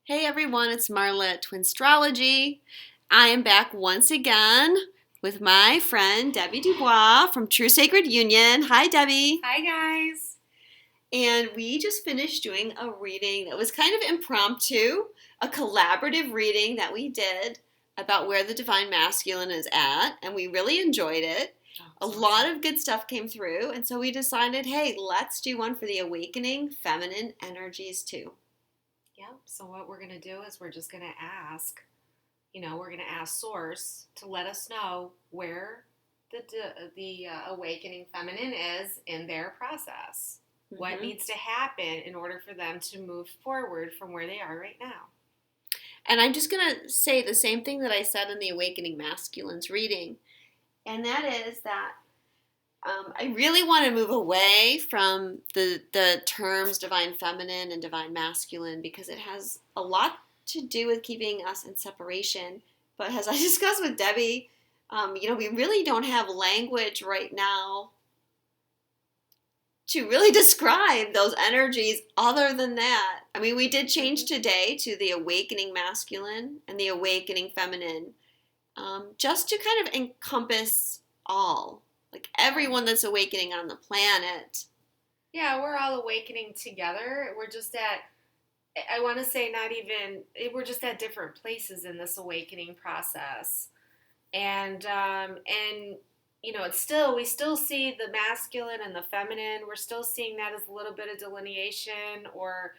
Hey everyone, it's Marla at Twinstrology. I am back once again with my friend Debbie Dubois from True Sacred Union. Hi Debbie. Hi guys. And we just finished doing a reading that was kind of impromptu, a collaborative reading that we did about where the Divine Masculine is at, and we really enjoyed it. A lot of good stuff came through, and so we decided, hey, let's do one for the awakening feminine energies too. Yep. So what we're going to do is we're just going to ask, we're going to ask Source to let us know where the awakening feminine is in their process. Mm-hmm. What needs to happen in order for them to move forward from where they are right now. And I'm just going to say the same thing that I said in the Awakening Masculines reading. And that is that I really want to move away from the terms divine feminine and divine masculine because it has a lot to do with keeping us in separation. But as I discussed with Debbie, we really don't have language right now to really describe those energies other than that. I mean, we did change today to the awakening masculine and the awakening feminine, just to kind of encompass all. Like everyone that's awakening on the planet. Yeah, we're all awakening together. We're just I want to say we're just at different places in this awakening process. And we still see the masculine and the feminine. We're still seeing that as a little bit of delineation or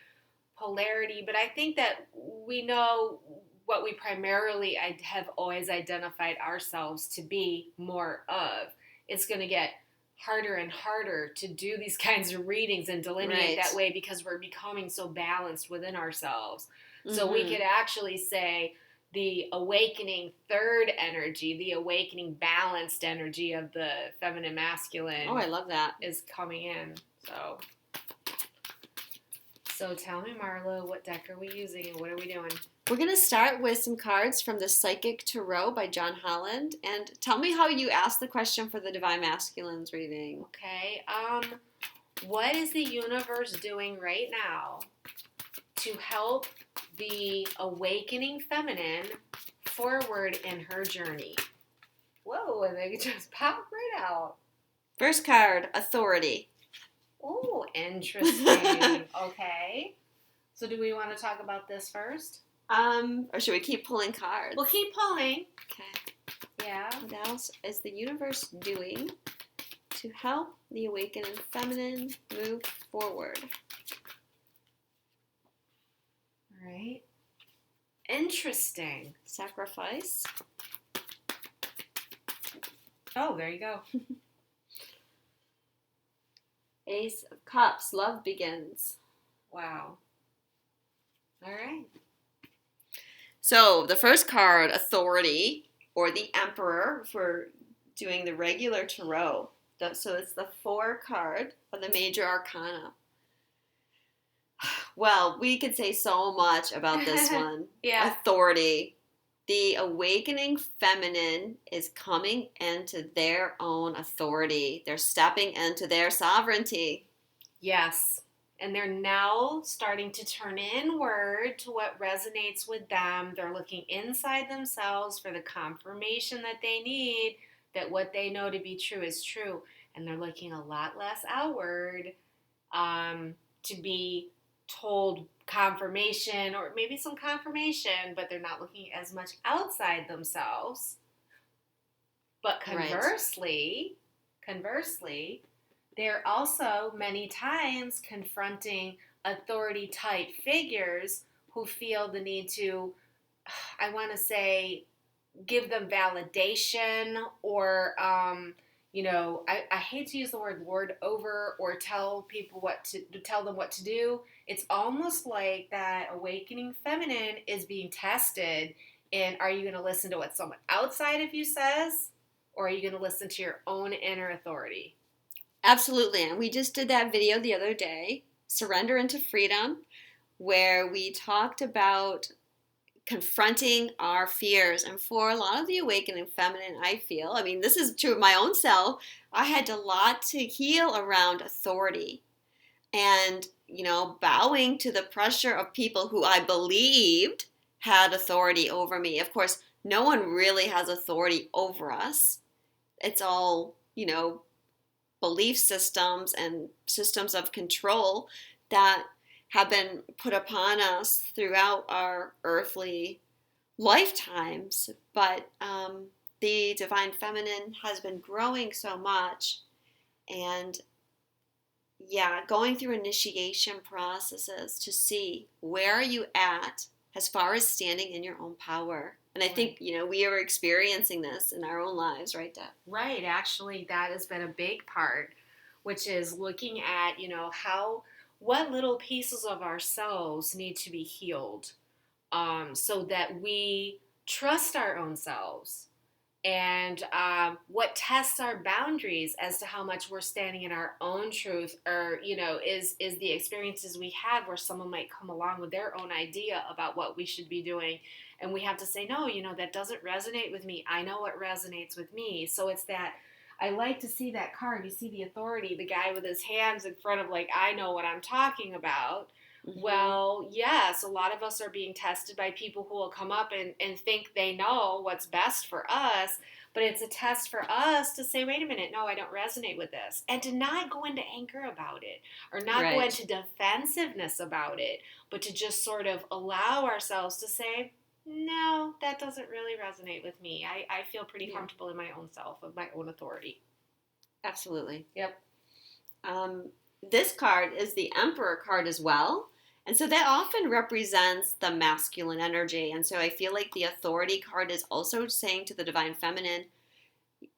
polarity. But I think that we know what we primarily have always identified ourselves to be more of. It's going to get harder and harder to do these kinds of readings and delineate that way because we're becoming so balanced within ourselves. Mm-hmm. So we could actually say the awakening third energy, the awakening balanced energy of the feminine masculine. Oh, I love that. Is coming in. So tell me, Marla, what deck are we using and what are we doing? We're going to start with some cards from the Psychic Tarot by John Holland. And tell me how you asked the question for the Divine Masculines reading. Okay. What is the universe doing right now to help the awakening feminine forward in her journey? Whoa, and they just pop right out. First card, Authority. Oh, interesting. Okay. So do we want to talk about this first? Or should we keep pulling cards? We'll keep pulling. Okay. Yeah. What else is the universe doing to help the awakening feminine move forward? All right. Interesting. Sacrifice. Oh, there you go. Ace of Cups. Love begins. Wow. All right. So the first card, Authority, or the Emperor, if we're doing the regular tarot. So it's the 4 card of the major arcana. Well, we could say so much about this one. Yeah. Authority. The awakening feminine is coming into their own authority. They're stepping into their sovereignty. Yes. And they're now starting to turn inward to what resonates with them. They're looking inside themselves for the confirmation that they need, that what they know to be true is true. And they're looking a lot less outward to be told confirmation or maybe some confirmation, but they're not looking as much outside themselves. But conversely, they're also many times confronting authority type figures who feel the need to, I want to say, give them validation or, I hate to use the word lord over or tell them what to do. It's almost like that awakening feminine is being tested. And are you going to listen to what someone outside of you says? Or are you going to listen to your own inner authority? Absolutely. And we just did that video the other day, Surrender into Freedom, where we talked about confronting our fears. And for a lot of the awakening feminine, I feel, this is true of my own self, I had a lot to heal around authority. And, bowing to the pressure of people who I believed had authority over me. Of course, no one really has authority over us. It's all, belief systems and systems of control that have been put upon us throughout our earthly lifetimes. But the divine feminine has been growing so much, and going through initiation processes to see where are you at as far as standing in your own power. And I think, we are experiencing this in our own lives, right, Deb? Right. Actually, that has been a big part, which is looking at, what little pieces of ourselves need to be healed, so that we trust our own selves, and what tests our boundaries as to how much we're standing in our own truth, or is the experiences we had where someone might come along with their own idea about what we should be doing, and we have to say, no, that doesn't resonate with me. I know what resonates with me. So it's that, I like to see that card. You see the authority, the guy with his hands in front of, like, I know what I'm talking about. Mm-hmm. Well, yes, a lot of us are being tested by people who will come up and think they know what's best for us, but it's a test for us to say, wait a minute, no, I don't resonate with this. And to not go into anger about it, or not go into defensiveness about it, but to just sort of allow ourselves to say, no, that doesn't really resonate with me. I feel pretty comfortable in my own self, with my own authority. Absolutely. Yep. This card is the Emperor card as well. And so that often represents the masculine energy. And so I feel like the authority card is also saying to the divine feminine,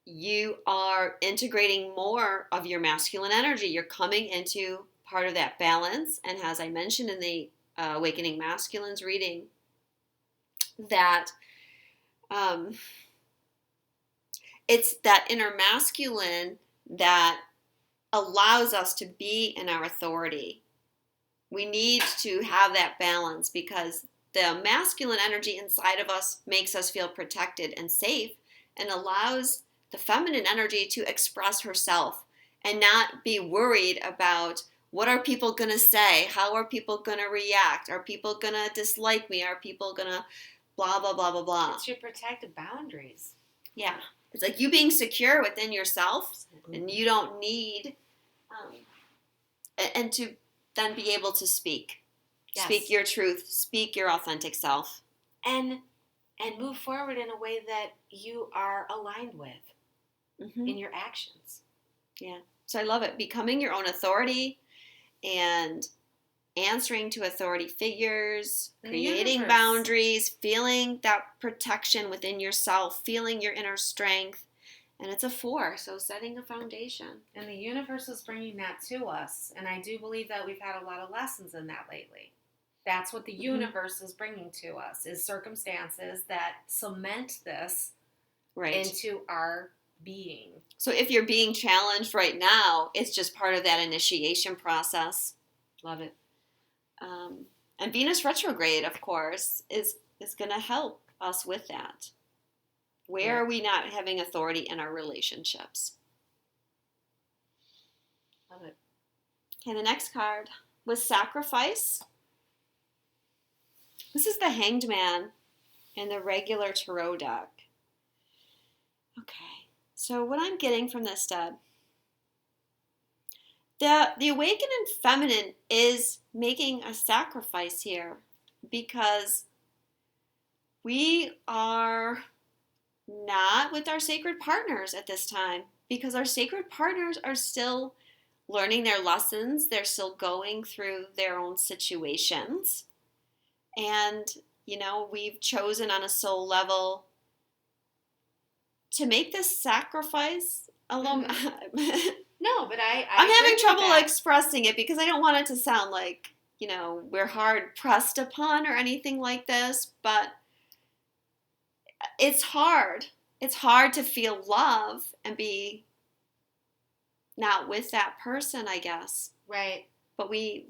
you are integrating more of your masculine energy. You're coming into part of that balance. And as I mentioned in the Awakening Masculines reading, that it's that inner masculine that allows us to be in our authority. We need to have that balance, because the masculine energy inside of us makes us feel protected and safe, and allows the feminine energy to express herself and not be worried about what are people going to say, how are people going to react, are people going to dislike me, are people going to blah, blah, blah, blah, blah. It's your protective boundaries. Yeah. It's like you being secure within yourself, and you don't need, and to then be able to speak. Yes. Speak your truth, speak your authentic self. And move forward in a way that you are aligned with in your actions. Yeah. So I love it. Becoming your own authority and answering to authority figures, creating boundaries, feeling that protection within yourself, feeling your inner strength. And it's a 4, so setting a foundation. And the universe is bringing that to us. And I do believe that we've had a lot of lessons in that lately. That's what the universe is bringing to us, is circumstances that cement this into our being. So if you're being challenged right now, it's just part of that initiation process. Love it. And Venus retrograde, of course, is going to help us with that. Where are we not having authority in our relationships? Love it. Okay, the next card was Sacrifice. This is the Hanged Man in the regular tarot deck. Okay, so what I'm getting from this, Deb, the awakened feminine is making a sacrifice here, because we are not with our sacred partners at this time, because our sacred partners are still learning their lessons. They're still going through their own situations. And, we've chosen on a soul level to make this sacrifice alone. No, but I'm having trouble expressing it, because I don't want it to sound like, we're hard pressed upon or anything like this, but it's hard. It's hard to feel love and be not with that person, I guess. Right. But we've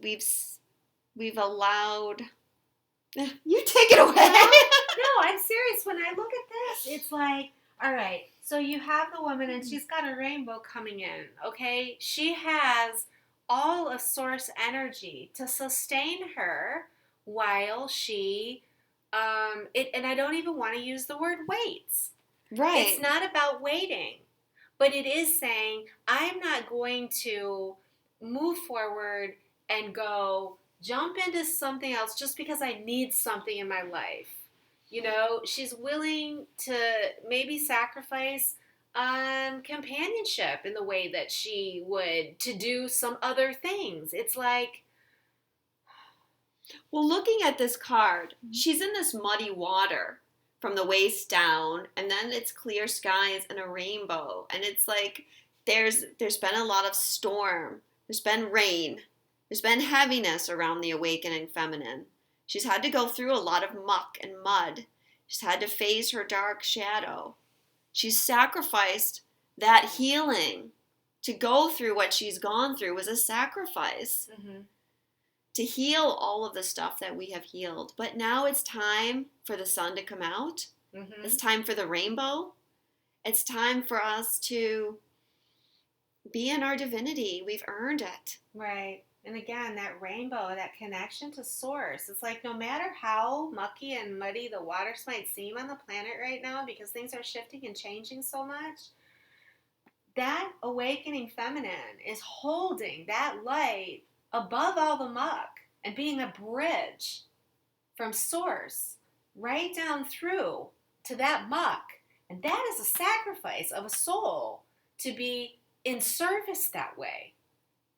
allowed. You take it away. No, I'm serious. When I look at this, it's like, all right, so you have the woman and she's got a rainbow coming in, okay? She has all of source energy to sustain her while she, and I don't even want to use the word waits. Right. It's not about waiting, but it is saying, I'm not going to move forward and go jump into something else just because I need something in my life. She's willing to maybe sacrifice companionship in the way that she would to do some other things. It's like, well, looking at this card, she's in this muddy water from the waist down, and then it's clear skies and a rainbow, and it's like there's been a lot of storm, there's been rain, there's been heaviness around the awakening feminine. She's had to go through a lot of muck and mud. She's had to face her dark shadow. She's sacrificed that healing. To go through what she's gone through was a sacrifice. mm-hmm. To heal all of the stuff that we have healed. But now it's time for the sun to come out. Mm-hmm. It's time for the rainbow. It's time for us to be in our divinity. We've earned it. Right. And again, that rainbow, that connection to source. It's like no matter how mucky and muddy the waters might seem on the planet right now, because things are shifting and changing so much, that awakening feminine is holding that light above all the muck and being a bridge from source right down through to that muck. And that is a sacrifice of a soul to be in service that way.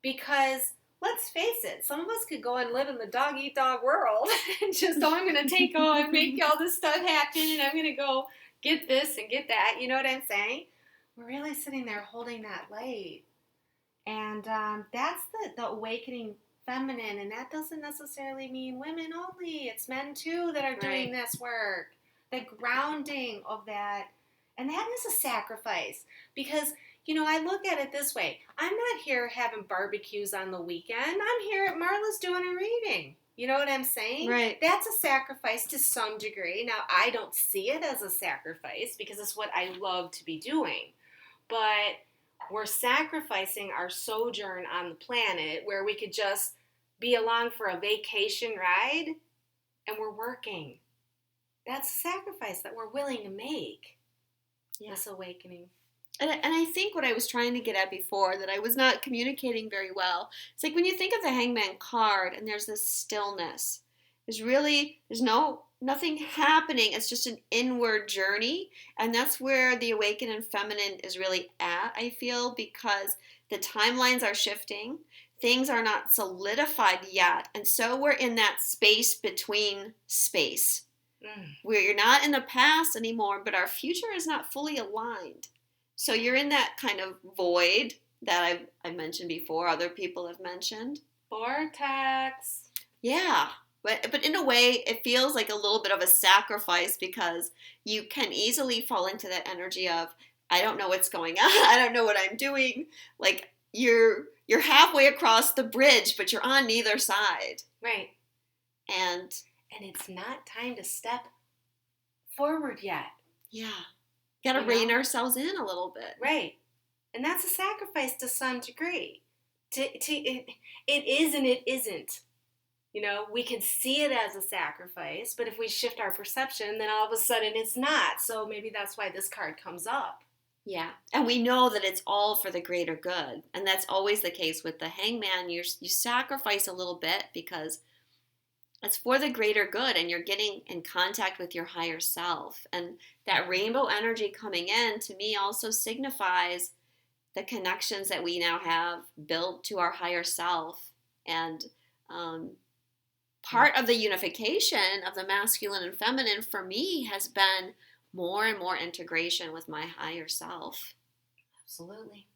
Because let's face it, some of us could go and live in the dog-eat-dog world and just, I'm going to take on, make all this stuff happen, and I'm going to go get this and get that. You know what I'm saying? We're really sitting there holding that light. And that's the awakening feminine, and that doesn't necessarily mean women only. It's men too that are doing this work. The grounding of that. And that is a sacrifice. Because, I look at it this way. I'm not here having barbecues on the weekend. I'm here at Marla's doing a reading. You know what I'm saying? Right. That's a sacrifice to some degree. Now, I don't see it as a sacrifice because it's what I love to be doing. But we're sacrificing our sojourn on the planet where we could just be along for a vacation ride, and we're working. That's a sacrifice that we're willing to make. Yeah. This awakening. And I think what I was trying to get at before, that I was not communicating very well, it's like when you think of the Hangman card and there's this stillness. There's nothing happening. It's just an inward journey. And that's where the awakened feminine is really at, I feel, because the timelines are shifting. Things are not solidified yet. And so we're in that space between space. Where you're not in the past anymore, but our future is not fully aligned. So you're in that kind of void that I've mentioned before, other people have mentioned. Vortex. Yeah. But in a way, it feels like a little bit of a sacrifice because you can easily fall into that energy of, I don't know what's going on. I don't know what I'm doing. Like you're halfway across the bridge, but you're on neither side. Right. And it's not time to step forward yet. Yeah. Got to rein ourselves in a little bit. Right. And that's a sacrifice to some degree. It is and it isn't. We can see it as a sacrifice, but if we shift our perception, then all of a sudden it's not. So maybe that's why this card comes up. Yeah. And we know that it's all for the greater good. And that's always the case with the Hangman. You sacrifice a little bit because it's for the greater good, and you're getting in contact with your higher self. And that rainbow energy coming in, to me, also signifies the connections that we now have built to our higher self. And part of the unification of the masculine and feminine, for me, has been more and more integration with my higher self. Absolutely.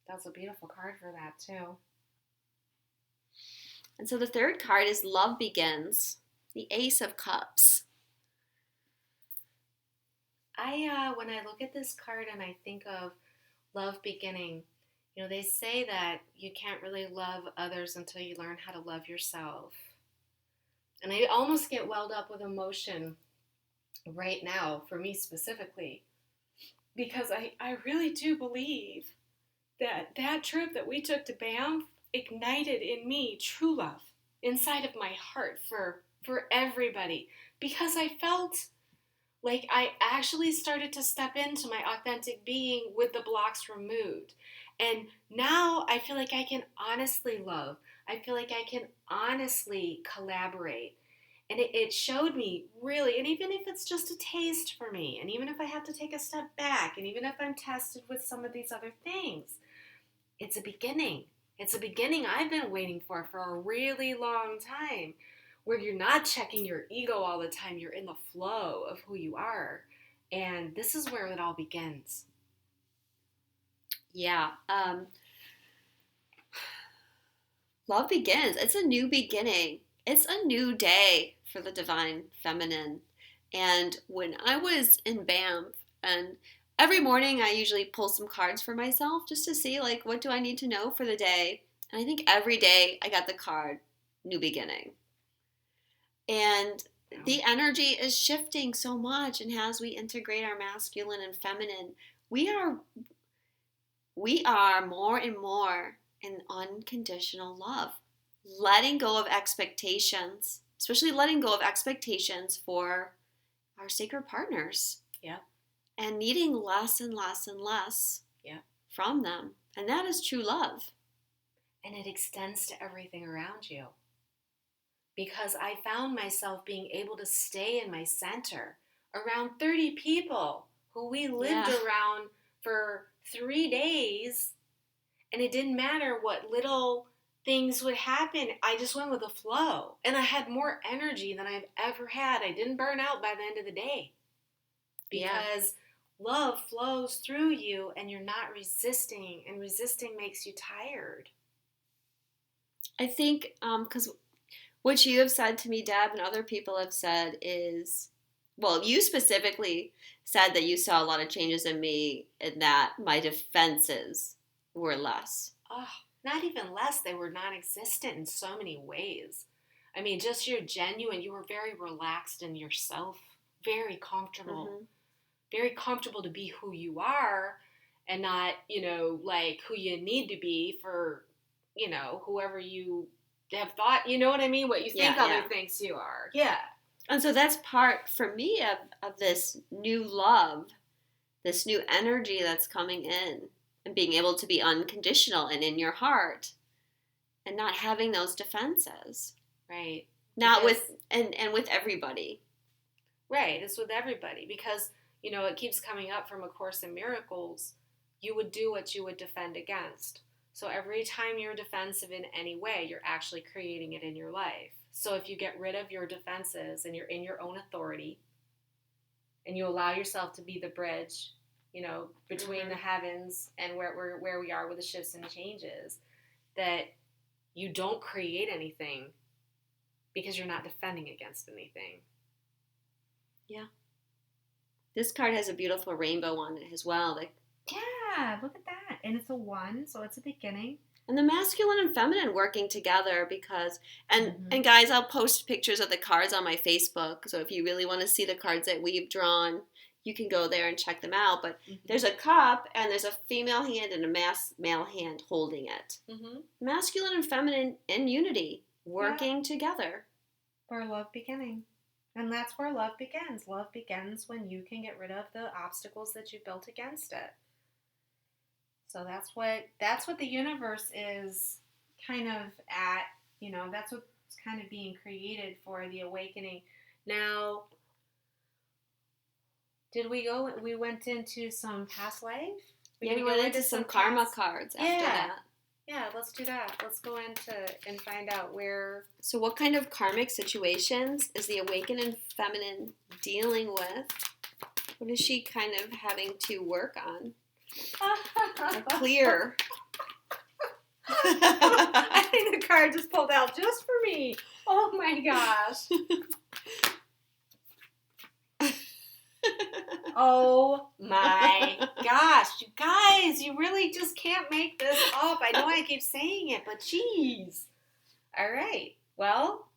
That's a beautiful card for that, too. And so the third card is Love Begins, the Ace of Cups. When I look at this card and I think of love beginning, they say that you can't really love others until you learn how to love yourself. And I almost get welled up with emotion right now, for me specifically, because I really do believe that trip that we took to Banff ignited in me true love inside of my heart for everybody, because I felt like I actually started to step into my authentic being with the blocks removed. And now I feel like I can honestly love. I feel like I can honestly collaborate. And it showed me really, and even if it's just a taste for me, and even if I have to take a step back, and even if I'm tested with some of these other things, it's a beginning. It's a beginning I've been waiting for a really long time, where you're not checking your ego all the time. You're in the flow of who you are. And this is where it all begins. Yeah. Love begins. It's a new beginning. It's a new day for the divine feminine. And when I was in Banff, and every morning I usually pull some cards for myself just to see, like, what do I need to know for the day? And I think every day I got the card, new beginning. And the energy is shifting so much. And as we integrate our masculine and feminine, we are more and more in unconditional love, letting go of expectations, especially letting go of expectations for our sacred partners. Yeah. And needing less and less and less from them. And that is true love. And it extends to everything around you. Because I found myself being able to stay in my center around 30 people who we lived around for 3 days. And it didn't matter what little things would happen. I just went with the flow. And I had more energy than I've ever had. I didn't burn out by the end of the day. Because love flows through you and you're not resisting. And resisting makes you tired. I think, because what you have said to me, Deb, and other people have said is, well, you specifically said that you saw a lot of changes in me and that my defenses were less. Oh, not even less. They were non-existent in so many ways. I mean, just you're genuine. You were very relaxed in yourself, very comfortable. Mm-hmm. Very comfortable to be who you are and not, like who you need to be for, whoever you have thought, you know what I mean? What you think other thinks you are. Yeah. And so that's part, for me, of this new love, this new energy that's coming in, and being able to be unconditional and in your heart and not having those defenses. Right. Not with, and with everybody. Right. It's with everybody because, it keeps coming up from A Course in Miracles. You would do what you would defend against. So every time you're defensive in any way, you're actually creating it in your life. So if you get rid of your defenses and you're in your own authority and you allow yourself to be the bridge, between the heavens and where we are with the shifts and changes, that you don't create anything because you're not defending against anything. Yeah. This card has a beautiful rainbow on it as well. Yeah, look at that. And it's a 1, so it's a beginning. And the masculine and feminine working together because, and guys, I'll post pictures of the cards on my Facebook. So if you really want to see the cards that we've drawn, you can go there and check them out. But there's a cup and there's a female hand and a male hand holding it. Mm-hmm. Masculine and feminine in unity, working together. For love beginning. And that's where love begins. Love begins when you can get rid of the obstacles that you've built against it. So that's what the universe is kind of at, that's what's kind of being created for the awakening. Now, we went into some past life? We went into some karma cards after that. Yeah, let's do that. Let's go into and find out where... So what kind of karmic situations is the awakened feminine dealing with? What is she kind of having to work on? Clear. I think the card just pulled out just for me. Oh my gosh. Oh my gosh, you guys, you really just can't make this up. I know I keep saying it, but geez. All right, well.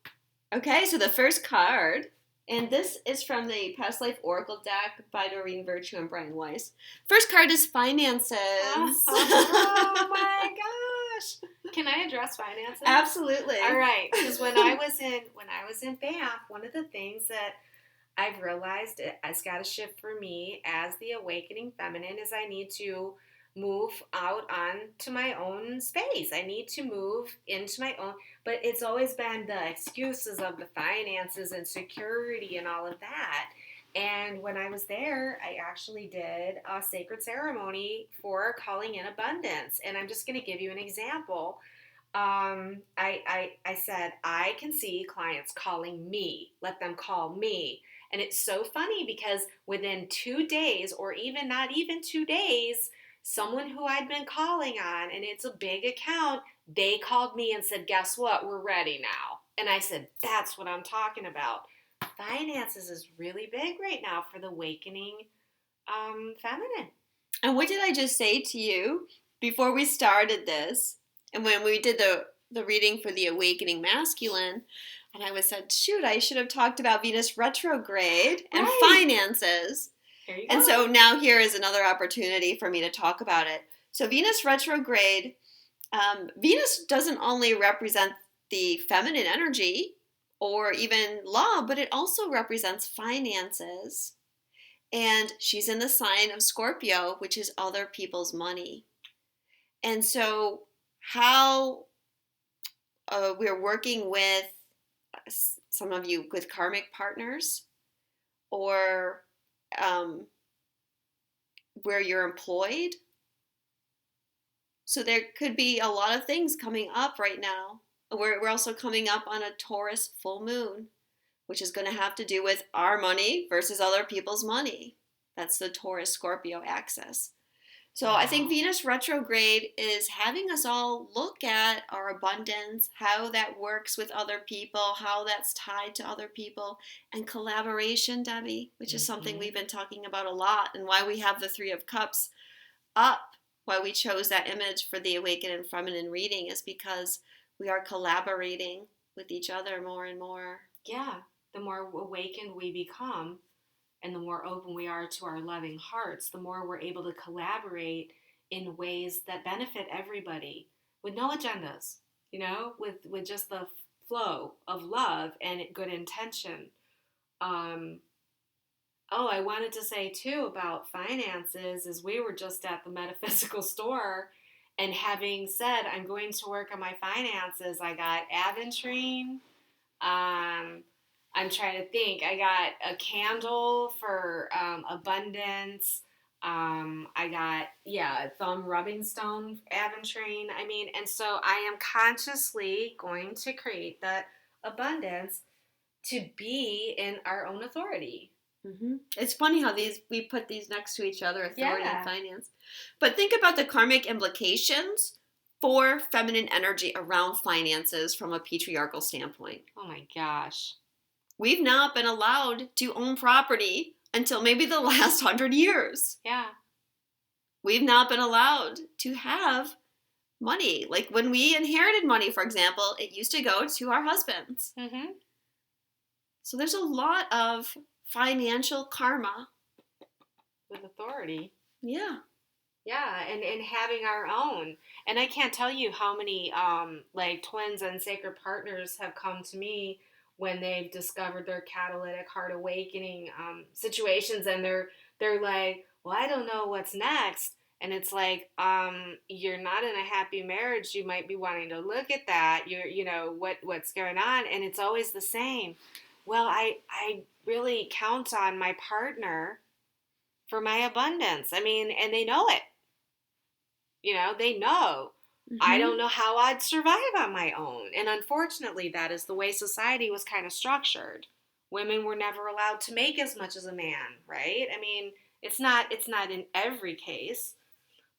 Okay, so the first card And this is from the Past Life Oracle deck by Doreen Virtue and Brian Weiss. First card is finances. Oh my gosh! Can I address finances? Absolutely. All right, because when I was in Banff, one of the things that I've realized it's got to shift for me as the awakening feminine is I need to move out onto my own space. I need to move into my own, but it's always been the excuses of the finances and security and all of that. And when I was there, I actually did a sacred ceremony for calling in abundance. And I'm just going to give you an example. I said, I can see clients calling me. Let them call me. And it's so funny because within 2 days, or even not even 2 days, someone who I'd been calling on, and it's a big account, they called me and said, guess what? We're ready now. And I said, that's what I'm talking about. Finances is really big right now for the awakening feminine. And what did I just say to you before we started this? And when we did the reading for the awakening masculine, and I was said, shoot, I should have talked about Venus retrograde and finances. There you And go. so now here is another opportunity for me to talk about it. So Venus retrograde, Venus doesn't only represent the feminine energy or even love, but it also represents finances. And she's in the sign of Scorpio, which is other people's money. And so how we're working with some of you with karmic partners, or where you're employed. So there could be a lot of things coming up right now. We're also coming up on a Taurus full moon, which is going to have to do with our money versus other people's money. That's the Taurus Scorpio axis. So I think Venus retrograde is having us all look at our abundance, how that works with other people, how that's tied to other people, and collaboration, Debbie, which is something we've been talking about a lot, and why we have the Three of Cups up, why we chose that image for the Awakened and Feminine reading is because we are collaborating with each other more and more. Yeah, the more awakened we become, and the more open we are to our loving hearts, the more we're able to collaborate in ways that benefit everybody with no agendas, with just the flow of love and good intention. I wanted to say too about finances is we were just at the metaphysical store, and having said I'm going to work on my finances, I got aventurine. I'm trying to think. I got a candle for abundance. I got, thumb rubbing stone, aventurine. And so I am consciously going to create that abundance to be in our own authority. Mm-hmm. It's funny how we put these next to each other, authority and finance. But think about the karmic implications for feminine energy around finances from a patriarchal standpoint. Oh my gosh. We've not been allowed to own property until maybe the last 100 years. Yeah. We've not been allowed to have money. Like when we inherited money, for example, it used to go to our husbands. Mm-hmm. So there's a lot of financial karma. With authority. Yeah. Yeah, and having our own. And I can't tell you how many twins and sacred partners have come to me when they've discovered their catalytic heart awakening situations, and they're like, well, I don't know what's next. And it's like, you're not in a happy marriage. You might be wanting to look at that. What's going on? And it's always the same. Well, I really count on my partner for my abundance. And they know it. They know. Mm-hmm. I don't know how I'd survive on my own. And unfortunately, that is the way society was kind of structured. Women were never allowed to make as much as a man, right? It's not in every case.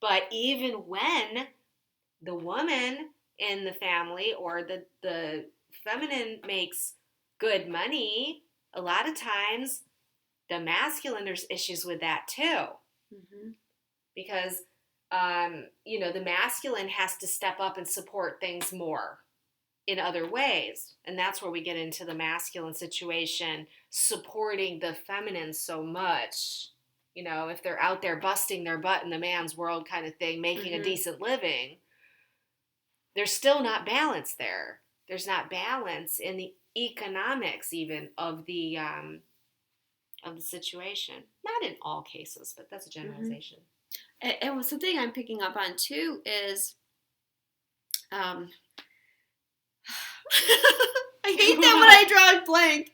But even when the woman in the family or the feminine makes good money, a lot of times the masculine, there's issues with that too. Mm-hmm. Because the masculine has to step up and support things more in other ways. And that's where we get into the masculine situation supporting the feminine so much. You know, if they're out there busting their butt in the man's world kind of thing, making a decent living, there's still not balance there. There's not balance in the economics even of the situation. Not in all cases, but that's a generalization. And something I'm picking up on too is, I hate that when I draw a blank.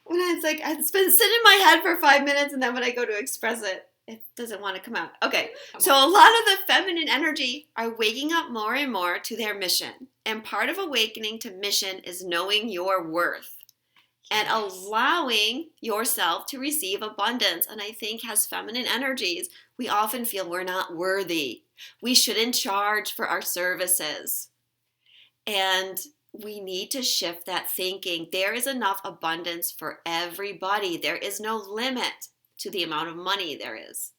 When it's like, it's been sitting in my head for 5 minutes, and then when I go to express it, it doesn't want to come out. Okay, so a lot of the feminine energy are waking up more and more to their mission. And part of awakening to mission is knowing your worth and allowing yourself to receive abundance. And I think as feminine energies, we often feel we're not worthy. We shouldn't charge for our services. And we need to shift that thinking. There is enough abundance for everybody. There is no limit to the amount of money there is.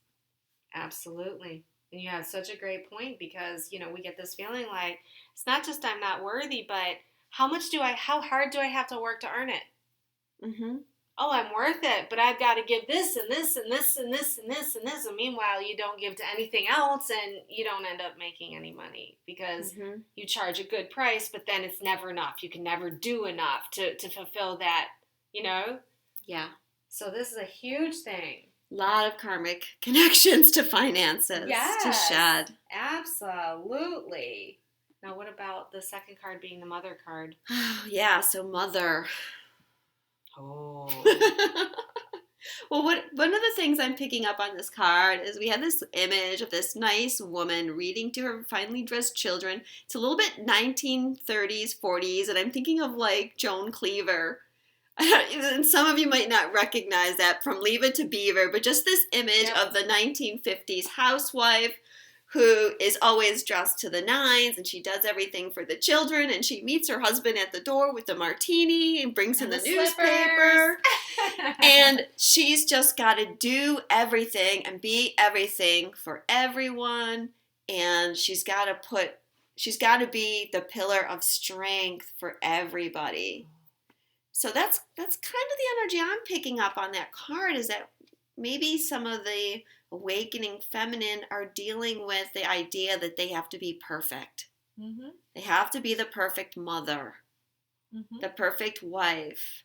Absolutely. And you have such a great point, because, you know, we get this feeling like it's not just I'm not worthy, but how hard do I have to work to earn it? Mm-hmm. Oh, I'm worth it, but I've got to give this and this and this and this and this and this. And meanwhile, you don't give to anything else, and you don't end up making any money because you charge a good price, but then it's never enough. You can never do enough to fulfill that, you know? Yeah. So this is a huge thing. A lot of karmic connections to finances to shed. Absolutely. Now, what about the second card being the mother card? Yeah, so mother. Oh. Well, one of the things I'm picking up on this card is we have this image of this nice woman reading to her finely dressed children. It's a little bit 1930s, 40s, and I'm thinking of like Joan Cleaver. And some of you might not recognize that from Leave It to Beaver, but just this image of the 1950s housewife who is always dressed to the nines, and she does everything for the children, and she meets her husband at the door with the martini and brings him the newspaper. And she's just got to do everything and be everything for everyone, and she's got to be the pillar of strength for everybody. So that's kind of the energy I'm picking up on that card, is that maybe some of the awakening feminine are dealing with the idea that they have to be perfect. Mm-hmm. They have to be the perfect mother, the perfect wife,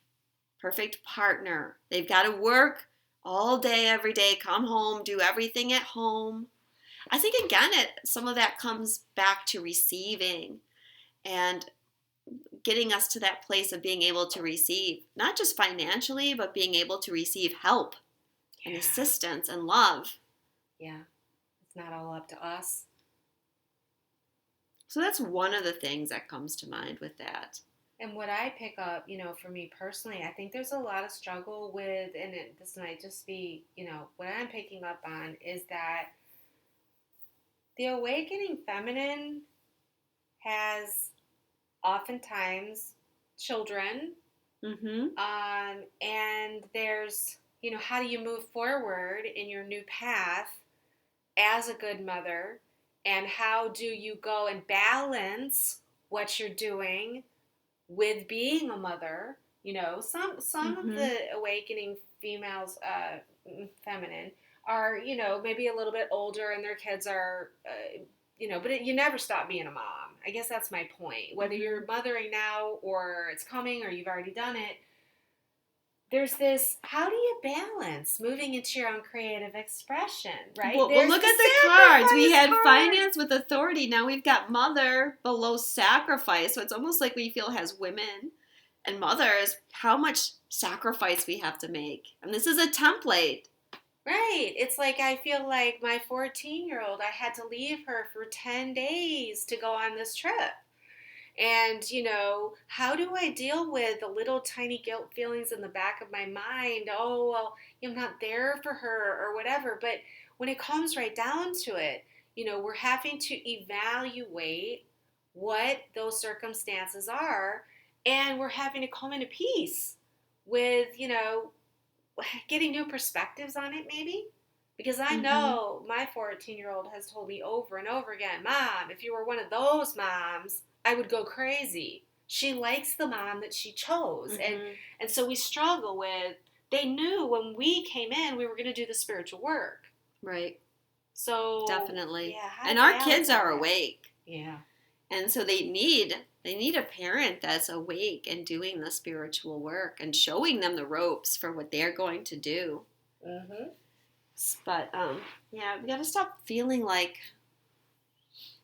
perfect partner. They've got to work all day, every day, come home, do everything at home. I think, again, some of that comes back to receiving and getting us to that place of being able to receive, not just financially, but being able to receive help and assistance and love. Yeah, it's not all up to us. So that's one of the things that comes to mind with that. And what I pick up, you know, for me personally, I think there's a lot of struggle with, and this might just be, you know, what I'm picking up on is that the awakening feminine has oftentimes children, and there's, you know, how do you move forward in your new path as a good mother, and how do you go and balance what you're doing with being a mother? You know, some of the awakening females, feminine, are, you know, maybe a little bit older and their kids are, you know, but you never stop being a mom. I guess that's my point. Whether you're mothering now or it's coming or you've already done it, there's this, how do you balance moving into your own creative expression, right? Well, look at the cards. We had finance with authority. Now we've got mother below sacrifice. So it's almost like we feel as women and mothers how much sacrifice we have to make. And this is a template. Right. It's like I feel like my 14-year-old, I had to leave her for 10 days to go on this trip. And, you know, how do I deal with the little tiny guilt feelings in the back of my mind? Oh, well, I'm not there for her or whatever. But when it comes right down to it, you know, we're having to evaluate what those circumstances are. And we're having to come into peace with, you know, getting new perspectives on it maybe. Because I know my 14-year-old has told me over and over again, Mom, if you were one of those moms, I would go crazy. She likes the mom that she chose. Mm-hmm. And so we struggle with, they knew when we came in, we were going to do the spiritual work. Right. So Definitely. yeah, how And to our balance kids all are that? awake. Yeah. And so they need a parent that's awake and doing the spiritual work and showing them the ropes for what they're going to do. Mm-hmm. But yeah, we got to stop feeling like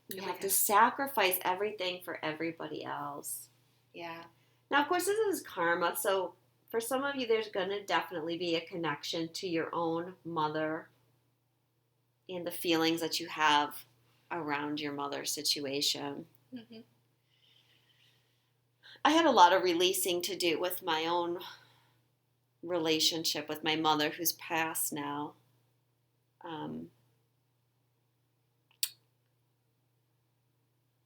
we have to sacrifice everything for everybody else. Yeah. Now, of course, this is karma, so for some of you, there's going to definitely be a connection to your own mother and the feelings that you have around your mother's situation. Mm-hmm. I had a lot of releasing to do with my own relationship with my mother, who's passed now.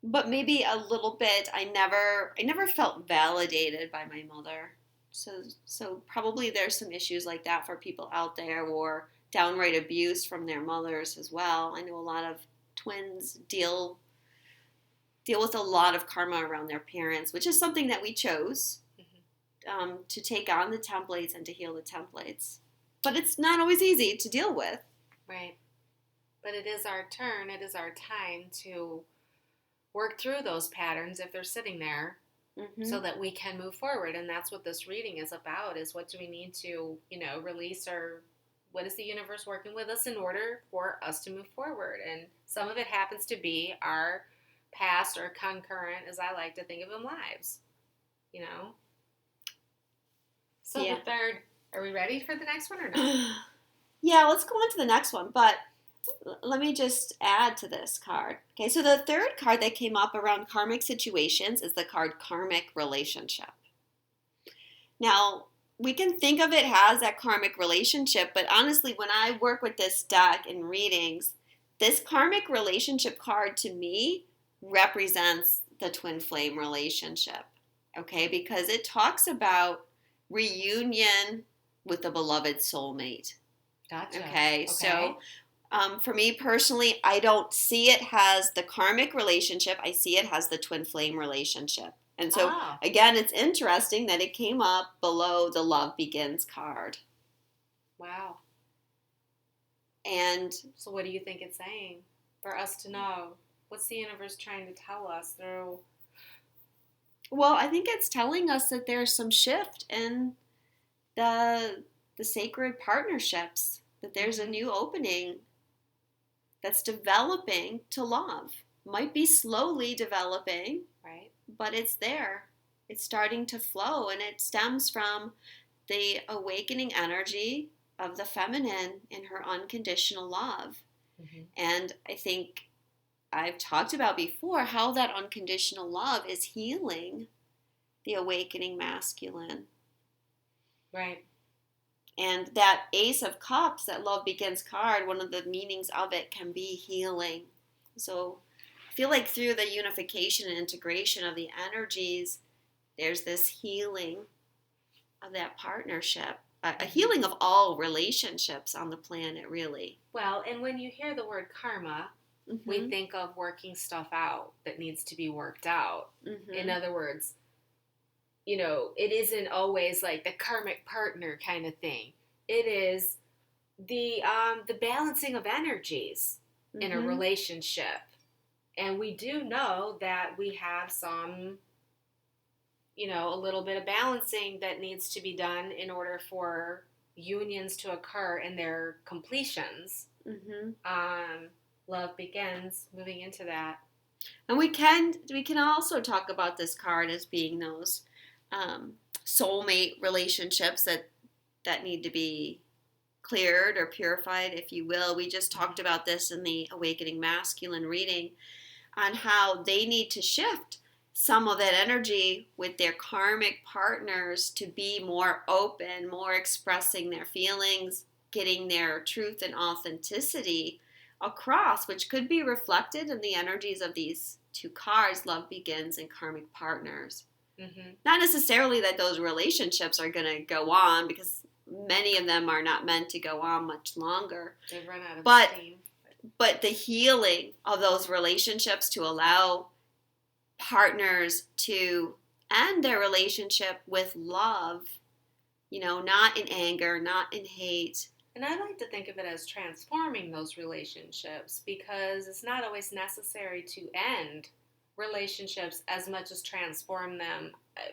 But maybe a little bit. I never felt validated by my mother. So probably there's some issues like that for people out there, or downright abuse from their mothers as well. I know a lot of twins deal with a lot of karma around their parents, which is something that we chose to take on the templates and to heal the templates. But it's not always easy to deal with. Right. But it is our turn. It is our time to work through those patterns if they're sitting there, so that we can move forward. And that's what this reading is about, is what do we need to, release, or what is the universe working with us in order for us to move forward. And some of it happens to be our past or concurrent, as I like to think of them, lives, So yeah. The third, are we ready for the next one or not? Yeah, let's go on to the next one. But let me just add to this card. Okay, so the third card that came up around karmic situations is the card Karmic Relationship. Now, we can think of it as a karmic relationship, but honestly, when I work with this deck in readings, this karmic relationship card to me represents the twin flame relationship, okay? Because it talks about reunion with a beloved soulmate. Gotcha. Okay, so for me personally, I don't see it as the karmic relationship. I see it as the twin flame relationship. And so, again, it's interesting that it came up below the Love Begins card. Wow. And so what do you think it's saying for us to know? What's the universe trying to tell us through? Well, I think it's telling us that there's some shift in the sacred partnerships, that there's a new opening that's developing to love. Might be slowly developing, right? But it's there. It's starting to flow, and it stems from the awakening energy of the feminine in her unconditional love. Mm-hmm. And I think I've talked about before how that unconditional love is healing the awakening masculine. Right. And that Ace of Cups, that Love Begins card, one of the meanings of it can be healing. So I feel like through the unification and integration of the energies, there's this healing of that partnership, a healing of all relationships on the planet, really. Well, and when you hear the word karma, we think of working stuff out that needs to be worked out. In other words, it isn't always like the karmic partner kind of thing. It is the balancing of energies in a relationship. And we do know that we have some, a little bit of balancing that needs to be done in order for unions to occur in their completions. Love Begins, moving into that. And we can also talk about this card as being those soulmate relationships that need to be cleared or purified, if you will. We just talked about this in the Awakening Masculine reading on how they need to shift some of that energy with their karmic partners to be more open, more expressing their feelings, getting their truth and authenticity across, which could be reflected in the energies of these two cards, Love Begins and Karmic Partners. Not necessarily that those relationships are going to go on, because many of them are not meant to go on much longer. They've run out of steam. But the healing of those relationships to allow partners to end their relationship with love, not in anger, not in hate. And I like to think of it as transforming those relationships, because it's not always necessary to end relationships as much as transform them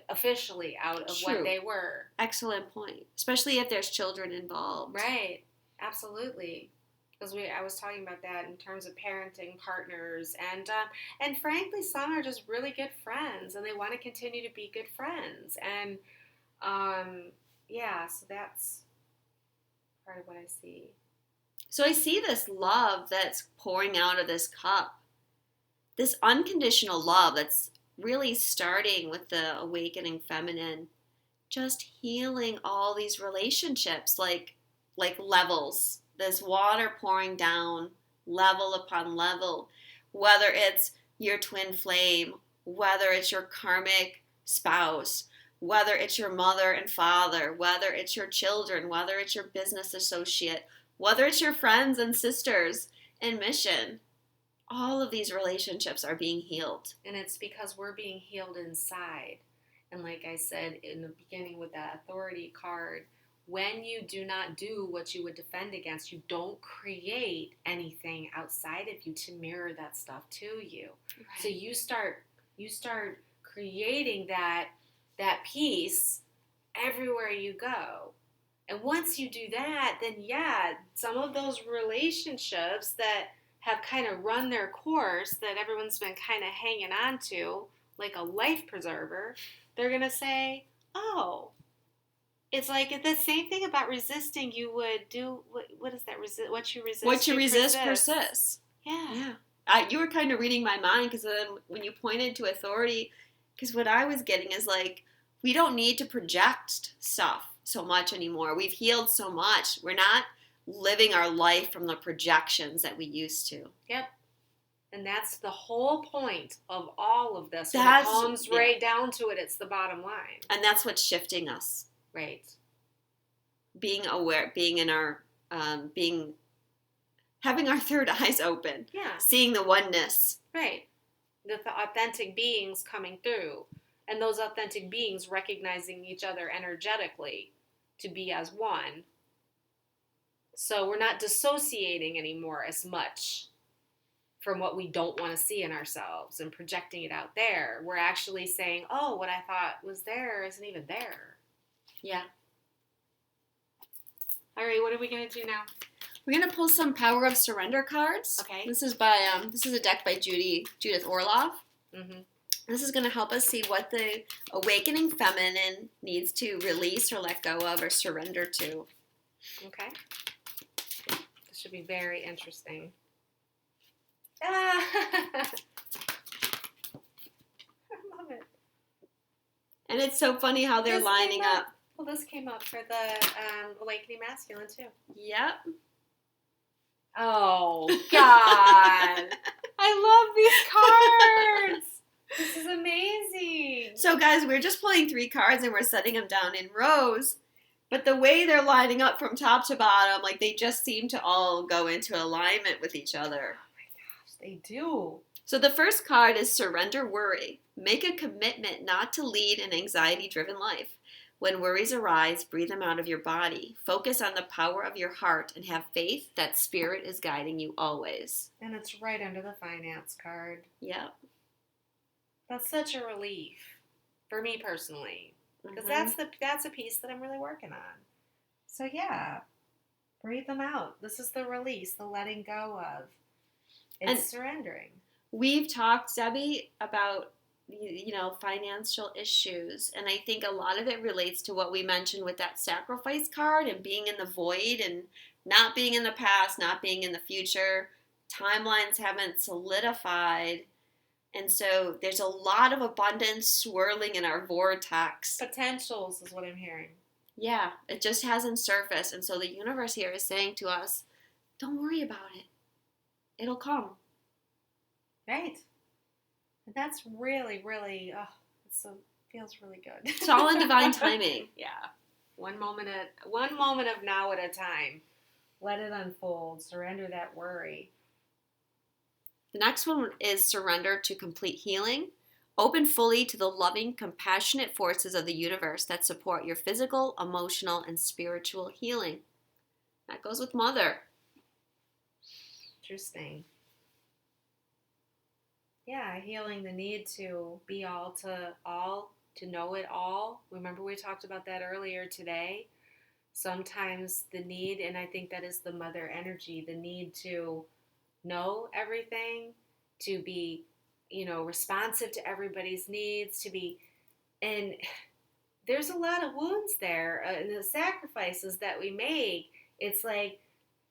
officially out of True. what they were. Excellent point. Especially if there's children involved. Right. Absolutely. Because I was talking about that in terms of parenting partners, and frankly, some are just really good friends, and they want to continue to be good friends, and yeah, so that's part of what I see. So I see this love that's pouring out of this cup, this unconditional love that's really starting with the awakening feminine, just healing all these relationships like levels. There's water pouring down level upon level, whether it's your twin flame, whether it's your karmic spouse, whether it's your mother and father, whether it's your children, whether it's your business associate, whether it's your friends and sisters in mission. All of these relationships are being healed. And it's because we're being healed inside. And like I said in the beginning with that authority card, when you do not do what you would defend against, you don't create anything outside of you to mirror that stuff to you. Right. So you start creating that peace everywhere you go. And once you do that, then yeah, some of those relationships that have kind of run their course, that everyone's been kind of hanging on to like a life preserver, they're going to say, oh, it's like the same thing about resisting. You would do, what is that? What you resist persists. Yeah. You were kind of reading my mind, because then when you pointed to authority, because what I was getting is like, we don't need to project stuff so much anymore. We've healed so much. We're not living our life from the projections that we used to. Yep. And that's the whole point of all of this. When it comes right down to it, it's the bottom line. And that's what's shifting us. Right. Being aware, being in our, having our third eyes open. Yeah. Seeing the oneness. Right. The authentic beings coming through. And those authentic beings recognizing each other energetically to be as one. So we're not dissociating anymore as much from what we don't want to see in ourselves and projecting it out there. We're actually saying, oh, what I thought was there isn't even there. Yeah. All right, what are we going to do now? We're going to pull some Power of Surrender cards. Okay. This is a deck by Judith Orloff. Mm-hmm. This is going to help us see what the awakening feminine needs to release or let go of or surrender to. Okay. This should be very interesting. I love it. And it's so funny how they're lining up. Well, this came up for the Awakening Masculine, too. Yep. Oh, God. I love these cards. This is amazing. So, guys, we're just pulling 3 cards and we're setting them down in rows. But the way they're lining up from top to bottom, like they just seem to all go into alignment with each other. Oh, my gosh, they do. So the first card is Surrender Worry. Make a commitment not to lead an anxiety-driven life. When worries arise, breathe them out of your body. Focus on the power of your heart and have faith that Spirit is guiding you always. And it's right under the finance card. Yep. That's such a relief for me personally, because that's a piece that I'm really working on. So yeah, breathe them out. This is the release, the letting go of. It's surrendering. We've talked, Debbie, about financial issues, and I think a lot of it relates to what we mentioned with that sacrifice card and being in the void and not being in the past, not being in the future. Timelines haven't solidified. And so there's a lot of abundance swirling in our vortex. Potentials is what I'm hearing. Yeah, it just hasn't surfaced. And so the universe here is saying to us, don't worry about it. It'll come. Right. And that's really, really, feels really good. It's all in divine timing. Yeah. One moment of now at a time. Let it unfold. Surrender that worry. The next one is surrender to complete healing. Open fully to the loving, compassionate forces of the universe that support your physical, emotional, and spiritual healing. That goes with mother. Interesting. Yeah, healing the need to be all, to know it all. Remember we talked about that earlier today? Sometimes the need, and I think that is the mother energy, the need to know everything, to be, responsive to everybody's needs, to be, and there's a lot of wounds there, and the sacrifices that we make. It's like,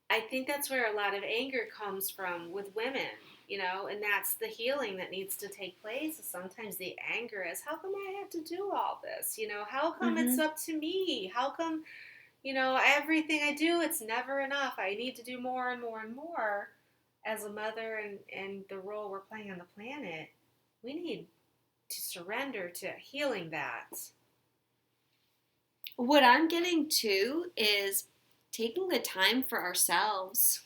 I think that's where a lot of anger comes from with women, and that's the healing that needs to take place. Sometimes the anger is, how come I have to do all this? How come it's up to me? How come, everything I do, it's never enough. I need to do more and more and more as a mother and the role we're playing on the planet. We need to surrender to healing that. What I'm getting to is taking the time for ourselves.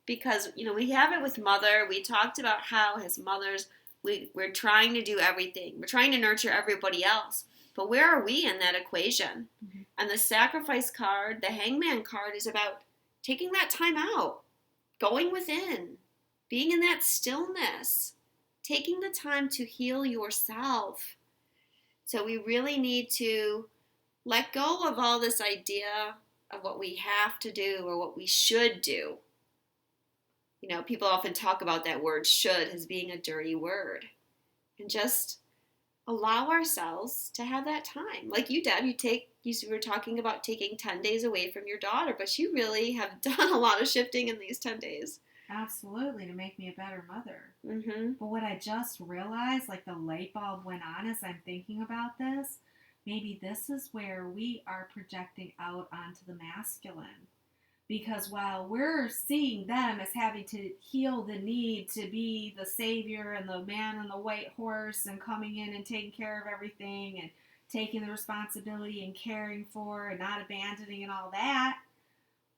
Because, we have it with mother. We talked about how as mothers, we're trying to do everything. We're trying to nurture everybody else. But where are we in that equation? Mm-hmm. And the sacrifice card, the hangman card, is about taking that time out, going within, being in that stillness, taking the time to heal yourself. So we really need to let go of all this idea of what we have to do or what we should do. People often talk about that word should as being a dirty word. And just allow ourselves to have that time. Like you did, you were talking about taking 10 days away from your daughter, but you really have done a lot of shifting in these 10 days. Absolutely, to make me a better mother. Mm-hmm. But what I just realized, like the light bulb went on as I'm thinking about this, maybe this is where we are projecting out onto the masculine. Because while we're seeing them as having to heal the need to be the savior and the man on the white horse and coming in and taking care of everything and taking the responsibility and caring for and not abandoning and all that,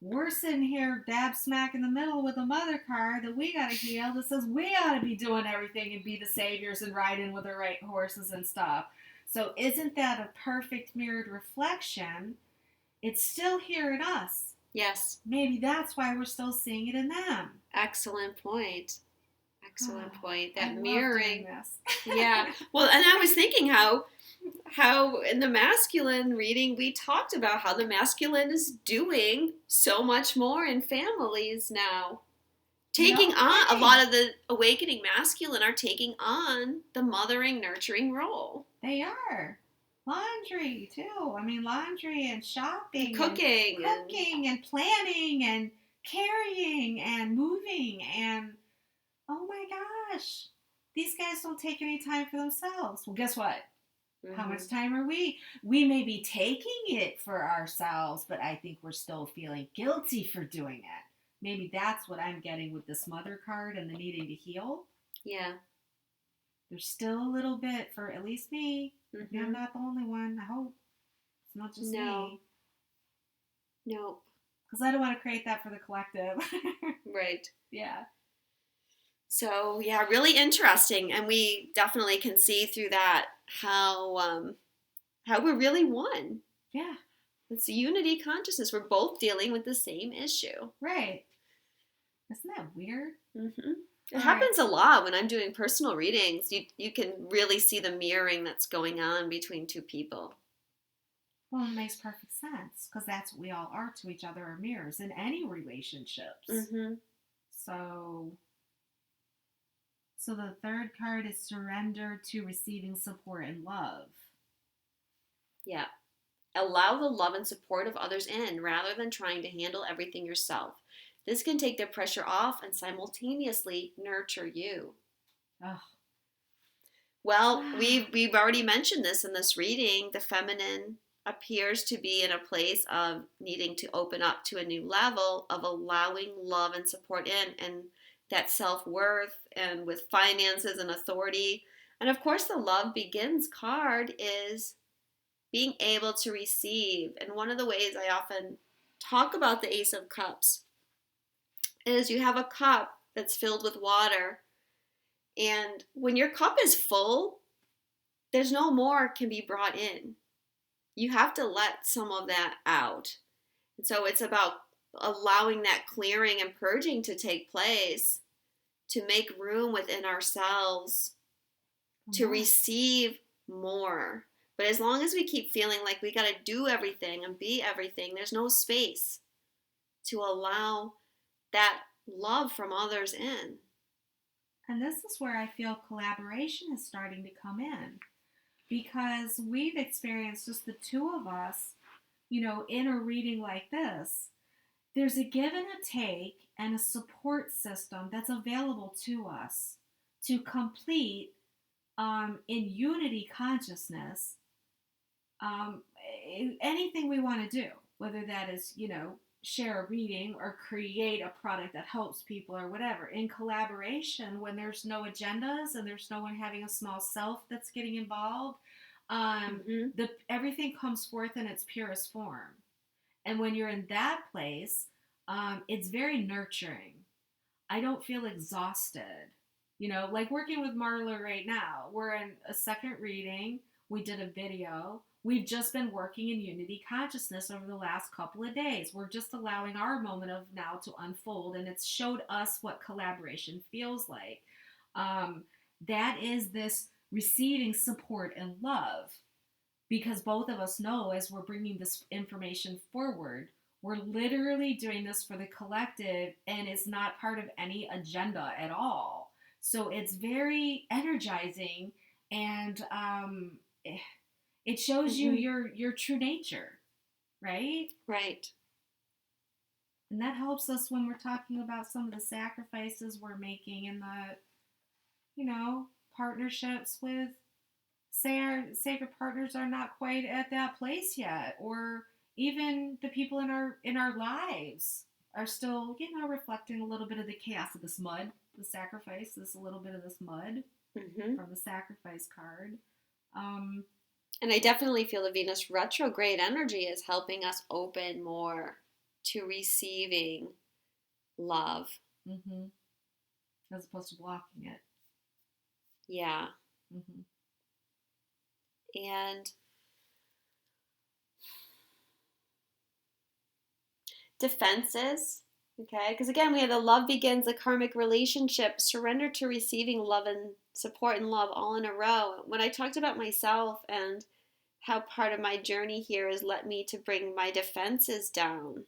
we're sitting here dab smack in the middle with a mother card that we got to heal that says we ought to be doing everything and be the saviors and riding with the right horses and stuff. So isn't that a perfect mirrored reflection? It's still here in us. Yes. Maybe that's why we're still seeing it in them. Excellent point. Excellent point. That I mirroring. Love this. Yeah. Well, and I was thinking how in the masculine reading we talked about how the masculine is doing so much more in families now. Taking on a lot of the awakening masculine are taking on the mothering, nurturing role. They are. Laundry too. I mean, laundry and shopping, cooking and planning and carrying and moving and oh my gosh, these guys don't take any time for themselves. Well, guess what? Mm-hmm. How much time are we? We may be taking it for ourselves, but I think we're still feeling guilty for doing it. Maybe that's what I'm getting with this mother card and the needing to heal. Yeah. There's still a little bit for at least me. Mm-hmm. I'm not the only one. I hope it's not just me. No. Because I don't want to create that for the collective. Right. Yeah. So yeah, really interesting, and we definitely can see through that how we're really one. Yeah. It's a unity consciousness. We're both dealing with the same issue. Right. Isn't that weird? Mm-hmm. It happens a lot when I'm doing personal readings. You can really see the mirroring that's going on between two people. Well, it makes perfect sense because that's what we all are to each other, are mirrors in any relationships. Mm-hmm. So the third card is surrender to receiving support and love. Yeah. Allow the love and support of others in rather than trying to handle everything yourself. This can take the pressure off and simultaneously nurture you. Oh. Well, we've already mentioned this in this reading. The feminine appears to be in a place of needing to open up to a new level of allowing love and support in, and that self-worth, and with finances and authority. And of course, the love begins card is being able to receive. And one of the ways I often talk about the Ace of Cups is you have a cup that's filled with water. And when your cup is full, there's no more can be brought in. You have to let some of that out. And so it's about allowing that clearing and purging to take place to make room within ourselves to receive more. But as long as we keep feeling like we got to do everything and be everything, there's no space to allow that love from others in. And this is where I feel collaboration is starting to come in, because we've experienced, just the two of us, in a reading like this, there's a give and a take and a support system that's available to us to complete in unity consciousness anything we want to do, whether that is, share a reading or create a product that helps people or whatever, in collaboration, when there's no agendas and there's no one having a small self that's getting involved. Everything comes forth in its purest form. And when you're in that place, it's very nurturing. I don't feel exhausted. Like working with Marla right now, we're in a second reading. We did a video. We've just been working in unity consciousness over the last couple of days. We're just allowing our moment of now to unfold, and it's showed us what collaboration feels like. That is this receiving support and love, because both of us know, as we're bringing this information forward, we're literally doing this for the collective, and it's not part of any agenda at all. So it's very energizing, and it shows you your true nature, right? Right. And that helps us when we're talking about some of the sacrifices we're making in the, partnerships with, say our sacred partners are not quite at that place yet, or even the people in our lives are still, reflecting a little bit of the chaos of this mud, the sacrifice, a little bit of this mud from the sacrifice card. And I definitely feel the Venus retrograde energy is helping us open more to receiving love. As opposed to blocking it. Yeah. And defenses, okay? Because again, we have the love begins a karmic relationship, surrender to receiving love and support and love all in a row. When I talked about myself and how part of my journey here has led me to bring my defenses down.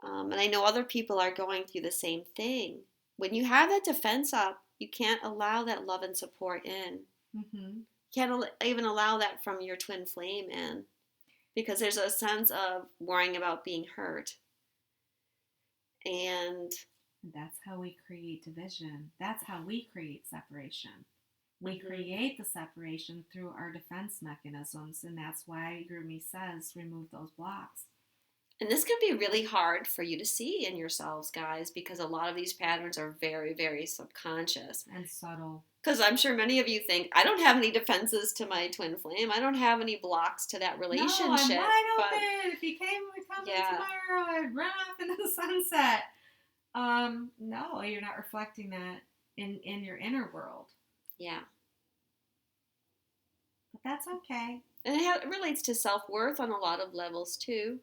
And I know other people are going through the same thing. When you have that defense up, you can't allow that love and support in. You can't even allow that from your twin flame in, because there's a sense of worrying about being hurt. And that's how we create division. That's how we create separation. We create the separation through our defense mechanisms, and that's why Gurumi says remove those blocks. And this can be really hard for you to see in yourselves, guys, because a lot of these patterns are very, very subconscious. And subtle. Because I'm sure many of you think, I don't have any defenses to my twin flame. I don't have any blocks to that relationship. No, I'm wide open. If you came with me tomorrow, I'd run off into the sunset. No, you're not reflecting that in your inner world. Yeah. But that's okay. And it relates to self-worth on a lot of levels, too.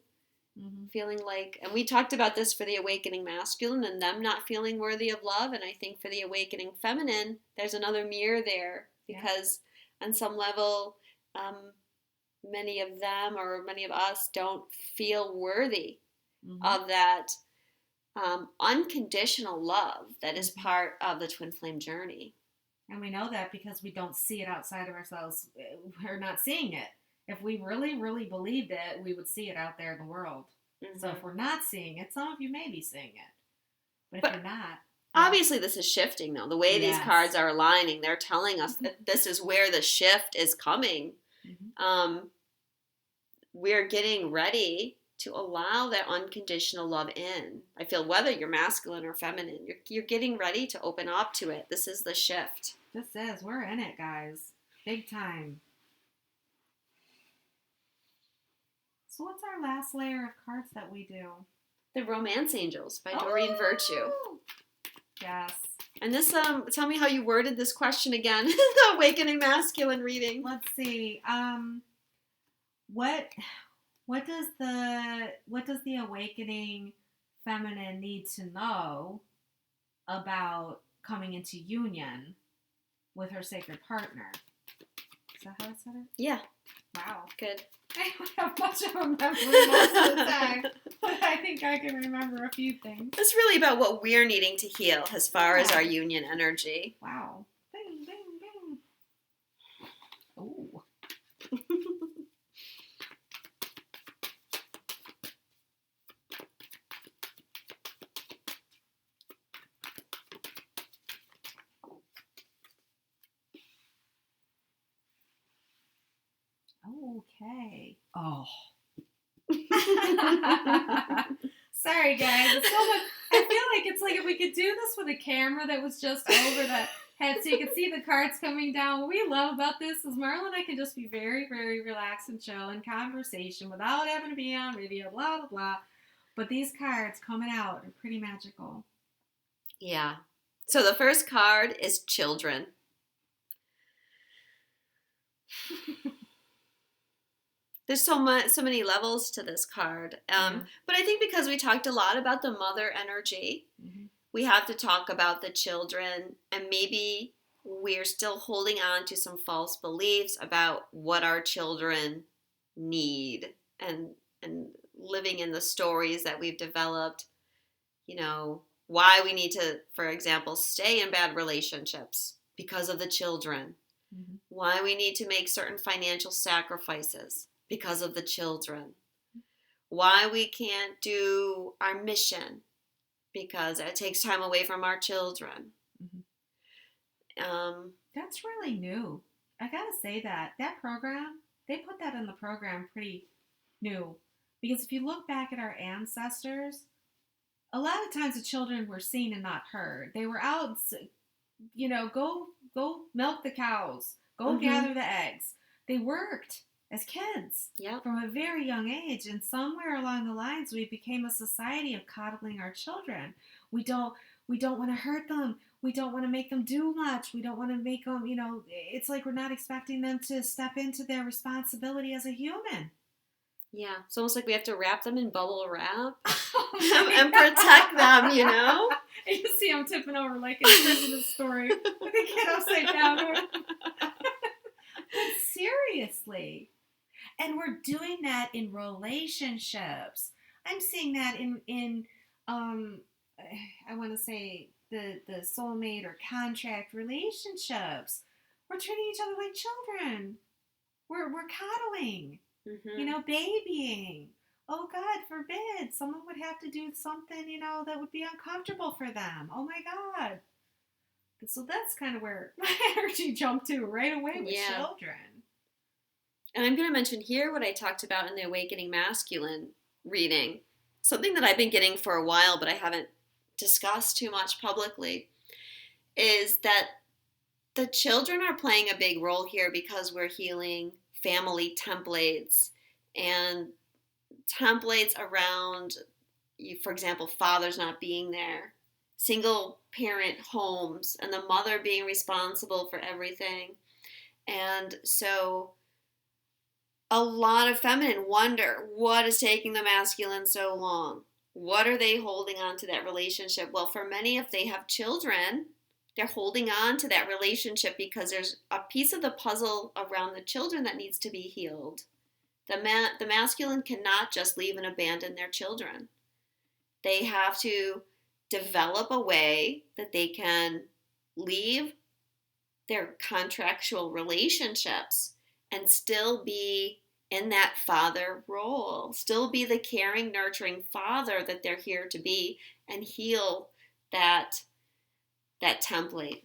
Feeling like, and we talked about this for the awakening masculine and them not feeling worthy of love. And I think for the awakening feminine, there's another mirror there, because on some level, many of them or many of us don't feel worthy of that unconditional love that is part of the twin flame journey. And we know that because we don't see it outside of ourselves. We're not seeing it. If we really, really believed it, we would see it out there in the world. So if we're not seeing it, some of you may be seeing it. But if you're not... Obviously, this is shifting, though. The way these cards are aligning, they're telling us that this is where the shift is coming. We're getting ready to allow that unconditional love in. I feel whether you're masculine or feminine, you're getting ready to open up to it. This is the shift. We're in it, guys. Big time. So what's our last layer of cards that we do? The Romance Angels by Doreen Virtue. Yes. And this, tell me how you worded this question again. The awakening masculine reading. Let's see. What does the awakening feminine need to know about coming into union with her sacred partner? Is that how it said it? Yeah. Wow. Good. I don't have much of a memory most of the time, but I think I can remember a few things. It's really about what we're needing to heal as far as our union energy. Wow. Bing, bing, bing. Ooh. Okay. Oh. Sorry, guys. It's so much. I feel like it's like if we could do this with a camera that was just over the head so you could see the cards coming down. What we love about this is Marla and I can just be very, very relaxed and chill in conversation without having to be on video, blah, blah, blah. But these cards coming out are pretty magical. Yeah. So the first card is children. There's so many levels to this card. But I think because we talked a lot about the mother energy, we have to talk about the children, and maybe we're still holding on to some false beliefs about what our children need, and living in the stories that we've developed, why we need to, for example, stay in bad relationships because of the children, why we need to make certain financial sacrifices because of the children, why we can't do our mission because it takes time away from our children. That's really new. I gotta say that program, they put that in the program pretty new, because if you look back at our ancestors, a lot of times the children were seen and not heard. They were out, go milk the cows, go gather the eggs. They worked as kids from a very young age, and somewhere along the lines we became a society of coddling our children. We don't want to hurt them. We don't want to make them do much. We don't want to make them, it's like we're not expecting them to step into their responsibility as a human. Yeah, it's almost like we have to wrap them in bubble wrap and protect them, You see them tipping over like in Christmas story with a kid upside down. But seriously. And we're doing that in relationships. I'm seeing that in I want to say the soulmate or contract relationships. We're treating each other like children. We're coddling, babying. Oh, God forbid someone would have to do something, that would be uncomfortable for them. Oh my God. So that's kind of where my energy jumped to right away with children. And I'm going to mention here what I talked about in the Awakening Masculine reading. Something that I've been getting for a while, but I haven't discussed too much publicly, is that the children are playing a big role here because we're healing family templates and templates around, for example, fathers not being there, single parent homes, and the mother being responsible for everything. And so a lot of feminine wonder, what is taking the masculine so long? What are they holding on to that relationship? Well, for many, if they have children, they're holding on to that relationship because there's a piece of the puzzle around the children that needs to be healed. The masculine cannot just leave and abandon their children. They have to develop a way that they can leave their contractual relationships and still be in that father role, still be the caring, nurturing father that they're here to be, and heal that template.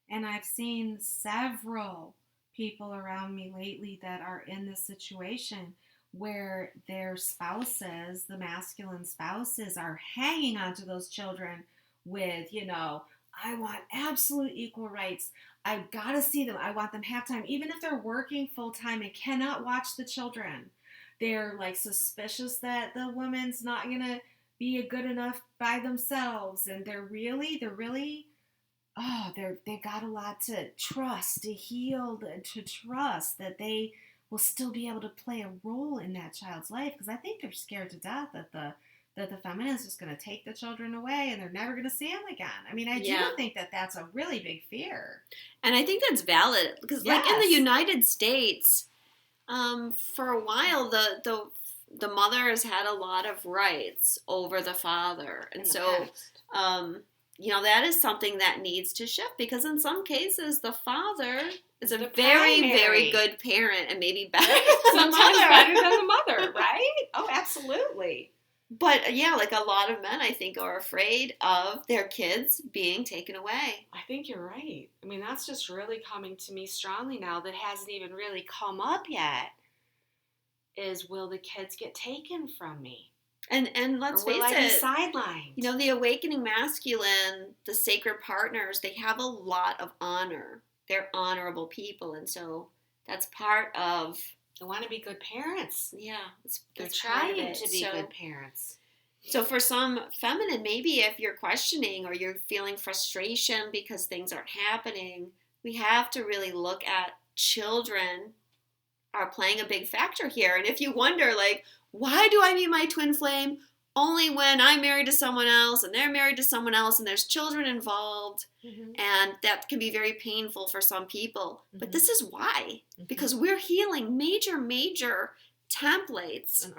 And I've seen several people around me lately that are in this situation where their spouses, the masculine spouses, are hanging on to those children with, I want absolute equal rights. I've got to see them. I want them half-time. Even if they're working full-time and cannot watch the children. They're like suspicious that the woman's not going to be good enough by themselves. And they're really they've got a lot to trust, to heal, to trust that they will still be able to play a role in that child's life, because I think they're scared to death that the feminine is just going to take the children away and they're never going to see them again. I mean, I do think that that's a really big fear. And I think that's valid because, like in the United States, for a while, the mother has had a lot of rights over the father, and so that is something that needs to shift, because in some cases the father is a very, very good parent and maybe better than the mother. Better than the mother, right? Oh, absolutely. But yeah, like a lot of men, I think, are afraid of their kids being taken away. I think you're right. I mean, that's just really coming to me strongly now, that hasn't even really come up yet, is, will the kids get taken from me? And let's face I it, be sidelined? The awakening masculine, the sacred partners, they have a lot of honor. They're honorable people, and so that's part of... They want to be good parents. Yeah. They're trying to be good parents. So for some feminine, maybe if you're questioning or you're feeling frustration because things aren't happening, we have to really look at children are playing a big factor here. And if you wonder, like, why do I meet my twin flame only when I'm married to someone else and they're married to someone else and there's children involved, and that can be very painful for some people. But this is why, because we're healing major templates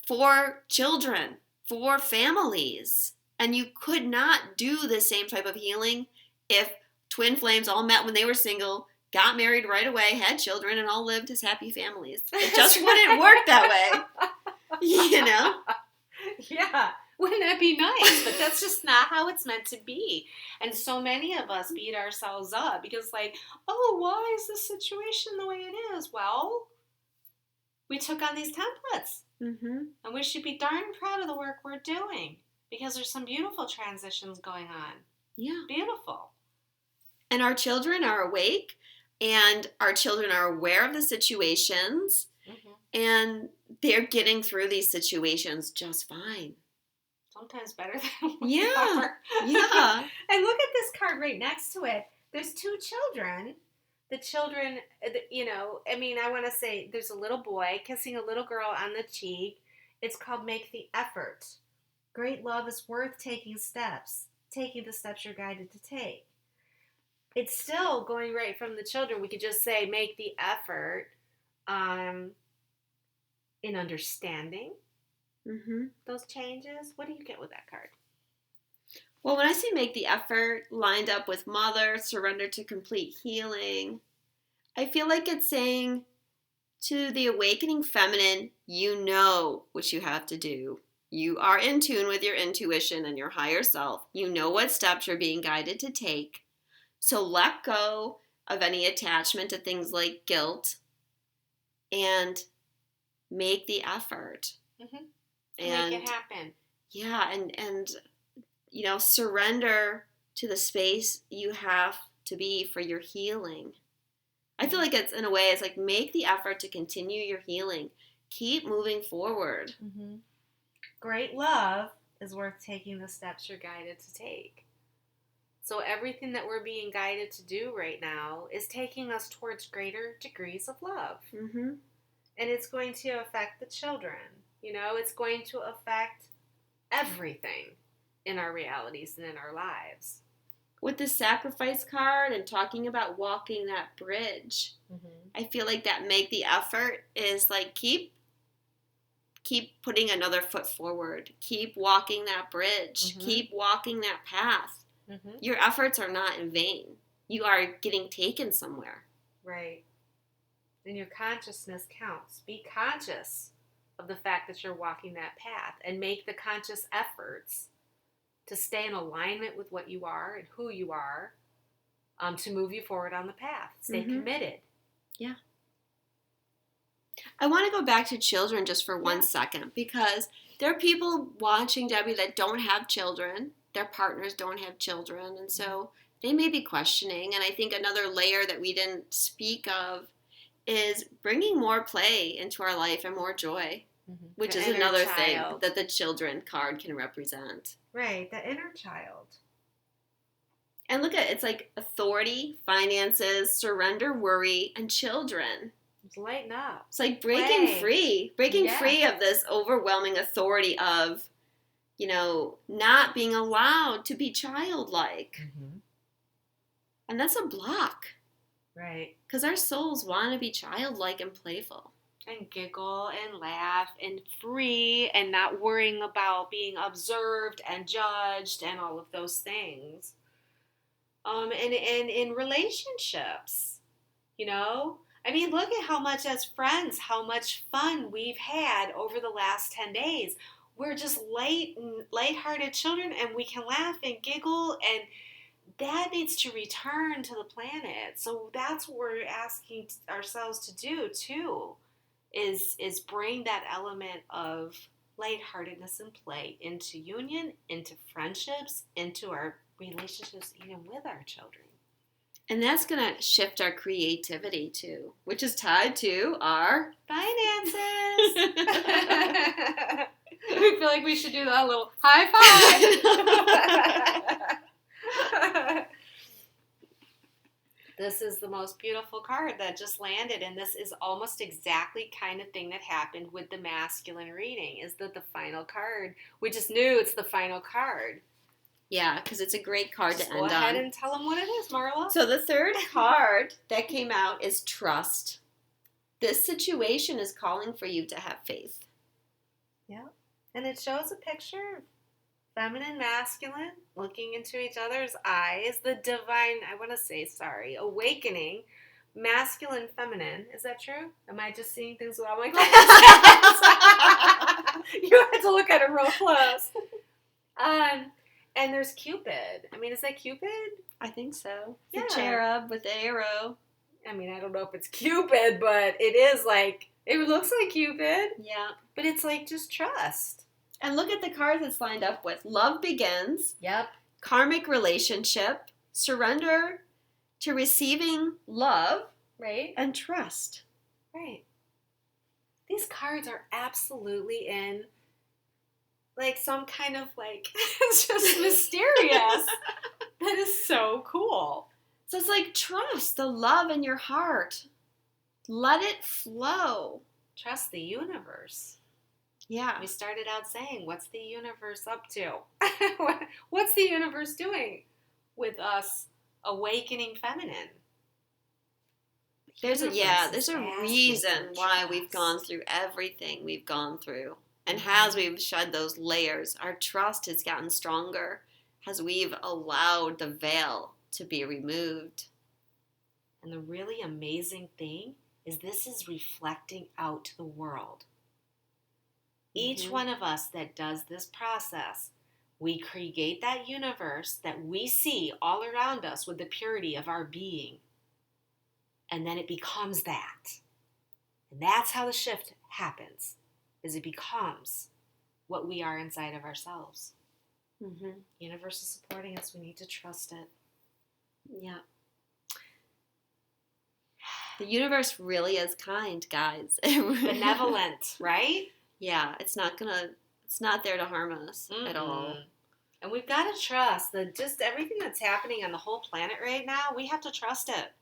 for children, for families. And you could not do the same type of healing if twin flames all met when they were single, got married right away, had children, and all lived as happy families. It just wouldn't work that way. Yeah. Wouldn't that be nice? But that's just not how it's meant to be. And so many of us beat ourselves up because, like, oh, why is this situation the way it is? Well, we took on these templates. And we should be darn proud of the work we're doing, because there's some beautiful transitions going on. Yeah. Beautiful. And our children are awake, and our children are aware of the situations, and they're getting through these situations just fine. Sometimes better than we are. Yeah. And look at this card right next to it. There's two children. The children, I want to say there's a little boy kissing a little girl on the cheek. It's called Make the Effort. Great love is worth taking the steps you're guided to take. It's still going right from the children. We could just say make the effort in understanding those changes. What do you get with that card? Well, when I say make the effort, lined up with mother, surrender to complete healing, I feel like it's saying to the awakening feminine, you know what you have to do. You are in tune with your intuition and your higher self. You know what steps you're being guided to take. So let go of any attachment to things like guilt and make the effort. And make it happen. Yeah, and surrender to the space you have to be for your healing. I feel like it's, in a way, it's like make the effort to continue your healing. Keep moving forward. Great love is worth taking the steps you're guided to take. So everything that we're being guided to do right now is taking us towards greater degrees of love. And it's going to affect the children. It's going to affect everything in our realities and in our lives. With the sacrifice card and talking about walking that bridge, I feel like that make the effort is like keep putting another foot forward. Keep walking that bridge. Keep walking that path. Your efforts are not in vain. You are getting taken somewhere. Right. And your consciousness counts. Be conscious of the fact that you're walking that path and make the conscious efforts to stay in alignment with what you are and who you are, to move you forward on the path. Stay committed. Yeah. I want to go back to children just for 1 second, because there are people watching, Debbie, that don't have children. Their partners don't have children. And so they may be questioning. And I think another layer that we didn't speak of is bringing more play into our life and more joy, which is another thing that the children card can represent. Right, the inner child. And look at it's like authority, finances, surrender, worry, and children. Just lighten up. It's like breaking Yeah. free of this overwhelming authority of, not being allowed to be childlike. Mm-hmm. And that's a block. Right. Because our souls want to be childlike and playful. And giggle and laugh and free and not worrying about being observed and judged and all of those things. And in relationships, I mean, look at how much as friends, how much fun we've had over the last 10 days. We're just lighthearted children, and we can laugh and giggle, and that needs to return to the planet. So that's what we're asking ourselves to do too, is bring that element of lightheartedness and play into union, into friendships, into our relationships, even with our children. And that's going to shift our creativity too, which is tied to our finances. We feel like we should do that little high five. This is the most beautiful card that just landed, and this is almost exactly kind of thing that happened with the masculine reading, is that the final card, we just knew it's the final card. Yeah, because it's a great card to end on. Go ahead and tell them what it is, Marla. So the third card that came out is trust. This situation is calling for you to have faith. Yeah. And it shows a picture of feminine, masculine, looking into each other's eyes, the divine, awakening, masculine, feminine. Is that true? Am I just seeing things without my glasses? You have to look at it real close. And there's Cupid. I mean, is that Cupid? I think so. Yeah. The cherub with the arrow. I mean, I don't know if it's Cupid, but it is like, it looks like Cupid. Yeah. But it's like just trust. And look at the cards it's lined up with. Love begins. Yep. Karmic relationship. Surrender to receiving love. Right. And trust. Right. These cards are absolutely in like some kind of like, it's just mysterious. That is so cool. So it's like trust the love in your heart. Let it flow. Trust the universe. Yeah. We started out saying, what's the universe up to? What's the universe doing with us awakening feminine? There's a reason why we've gone through everything we've gone through. And as we've shed those layers, our trust has gotten stronger as we've allowed the veil to be removed. And the really amazing thing is this is reflecting out to the world. Each one of us that does this process, we create that universe that we see all around us with the purity of our being. And then it becomes that. And that's how the shift happens, is it becomes what we are inside of ourselves. The universe is supporting us. We need to trust it. Yeah. The universe really is kind, guys. Benevolent, right? Yeah, it's not there to harm us at all. And we've got to trust that just everything that's happening on the whole planet right now, we have to trust it.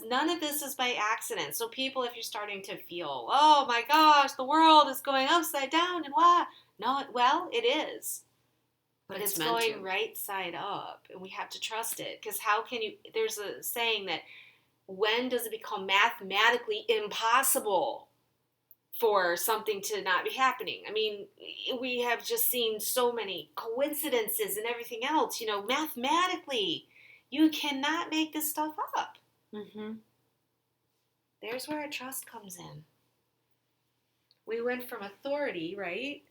None of this is by accident. So people, if you're starting to feel, oh my gosh, the world is going upside down and what? No, it is. But it's going right side up, and we have to trust it. Because there's a saying that, when does it become mathematically impossible for something to not be happening? I mean, we have just seen so many coincidences and everything else. Mathematically, you cannot make this stuff up. There's where our trust comes in. We went from authority, right?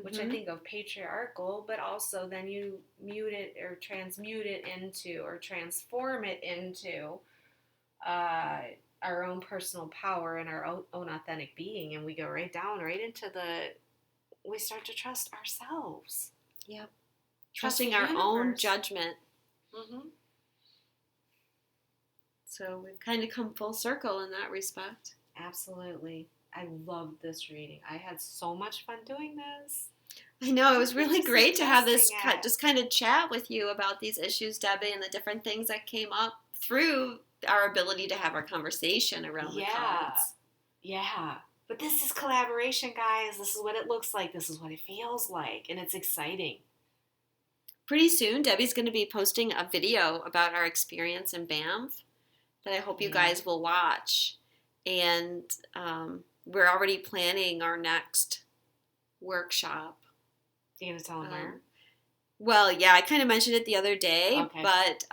Which I think of patriarchal, but also then you mute it or transmute it into or transform it into our own personal power and our own authentic being. And we go right into we start to trust ourselves. Yep. Trusting our own judgment. So we've kind of come full circle in that respect. Absolutely. I loved this reading. I had so much fun doing this. I know, it was really Just great to have this suggesting it. just kind of chat with you about these issues, Debbie, and the different things that came up through our ability to have our conversation around the cards. Yeah. But this is collaboration, guys. This is what it looks like. This is what it feels like. And it's exciting. Pretty soon, Debbie's going to be posting a video about our experience in Banff that I hope you guys will watch. And we're already planning our next workshop. You gonna tell them where? Well, yeah, I kind of mentioned it the other day, Okay. but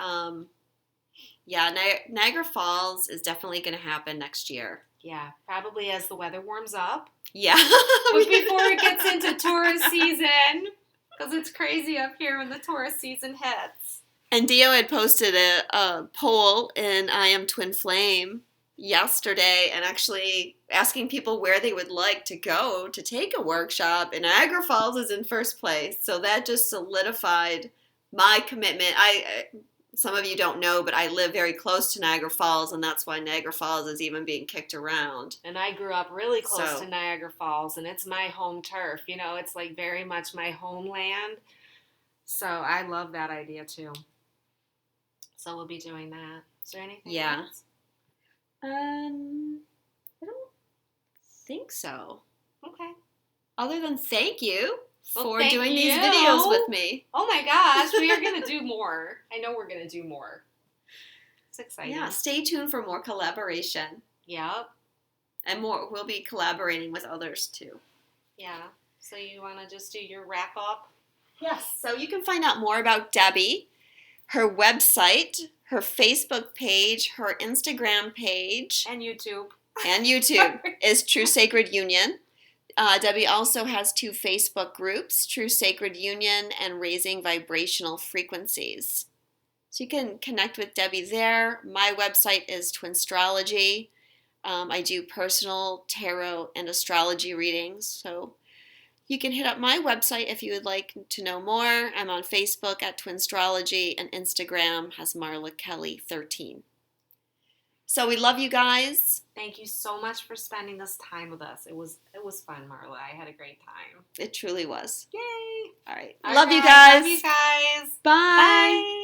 yeah, Niagara Falls is definitely going to happen next year. Yeah, probably as the weather warms up. Yeah. But before it gets into tourist season, because it's crazy up here when the tourist season hits. And Dio had posted a poll in I Am Twin Flame yesterday and actually asking people where they would like to go to take a workshop, and Niagara Falls is in first place. So that just solidified my commitment. Some of you don't know, but I live very close to Niagara Falls, and that's why Niagara Falls is even being kicked around. And I grew up really close to Niagara Falls, and it's my home turf. You know, it's like very much my homeland. So I love that idea too. So we'll be doing that. Is there anything else? I don't think so. Okay. Other than thank you for thank doing these you. videos with me. Oh my gosh, we are going to do more. I know we're going to do more. It's exciting. Yeah, stay tuned for more collaboration. Yep. And more, we'll be collaborating with others too. Yeah. So you want to just do your wrap up? Yes. So you can find out more about Debbie, her website, her Facebook page, her Instagram page, And YouTube. is True Sacred Union. Debbie also has 2 Facebook groups, True Sacred Union and Raising Vibrational Frequencies. So you can connect with Debbie there. My website is Twinstrology. I do personal tarot and astrology readings. So you can hit up my website if you would like to know more. I'm on Facebook at Twinstrology, and Instagram has Marla Kelly 13. So we love you guys. Thank you so much for spending this time with us. It was fun, Marla. I had a great time. It truly was. Yay! All right. All Love right. you guys. Love you guys. Bye. Bye.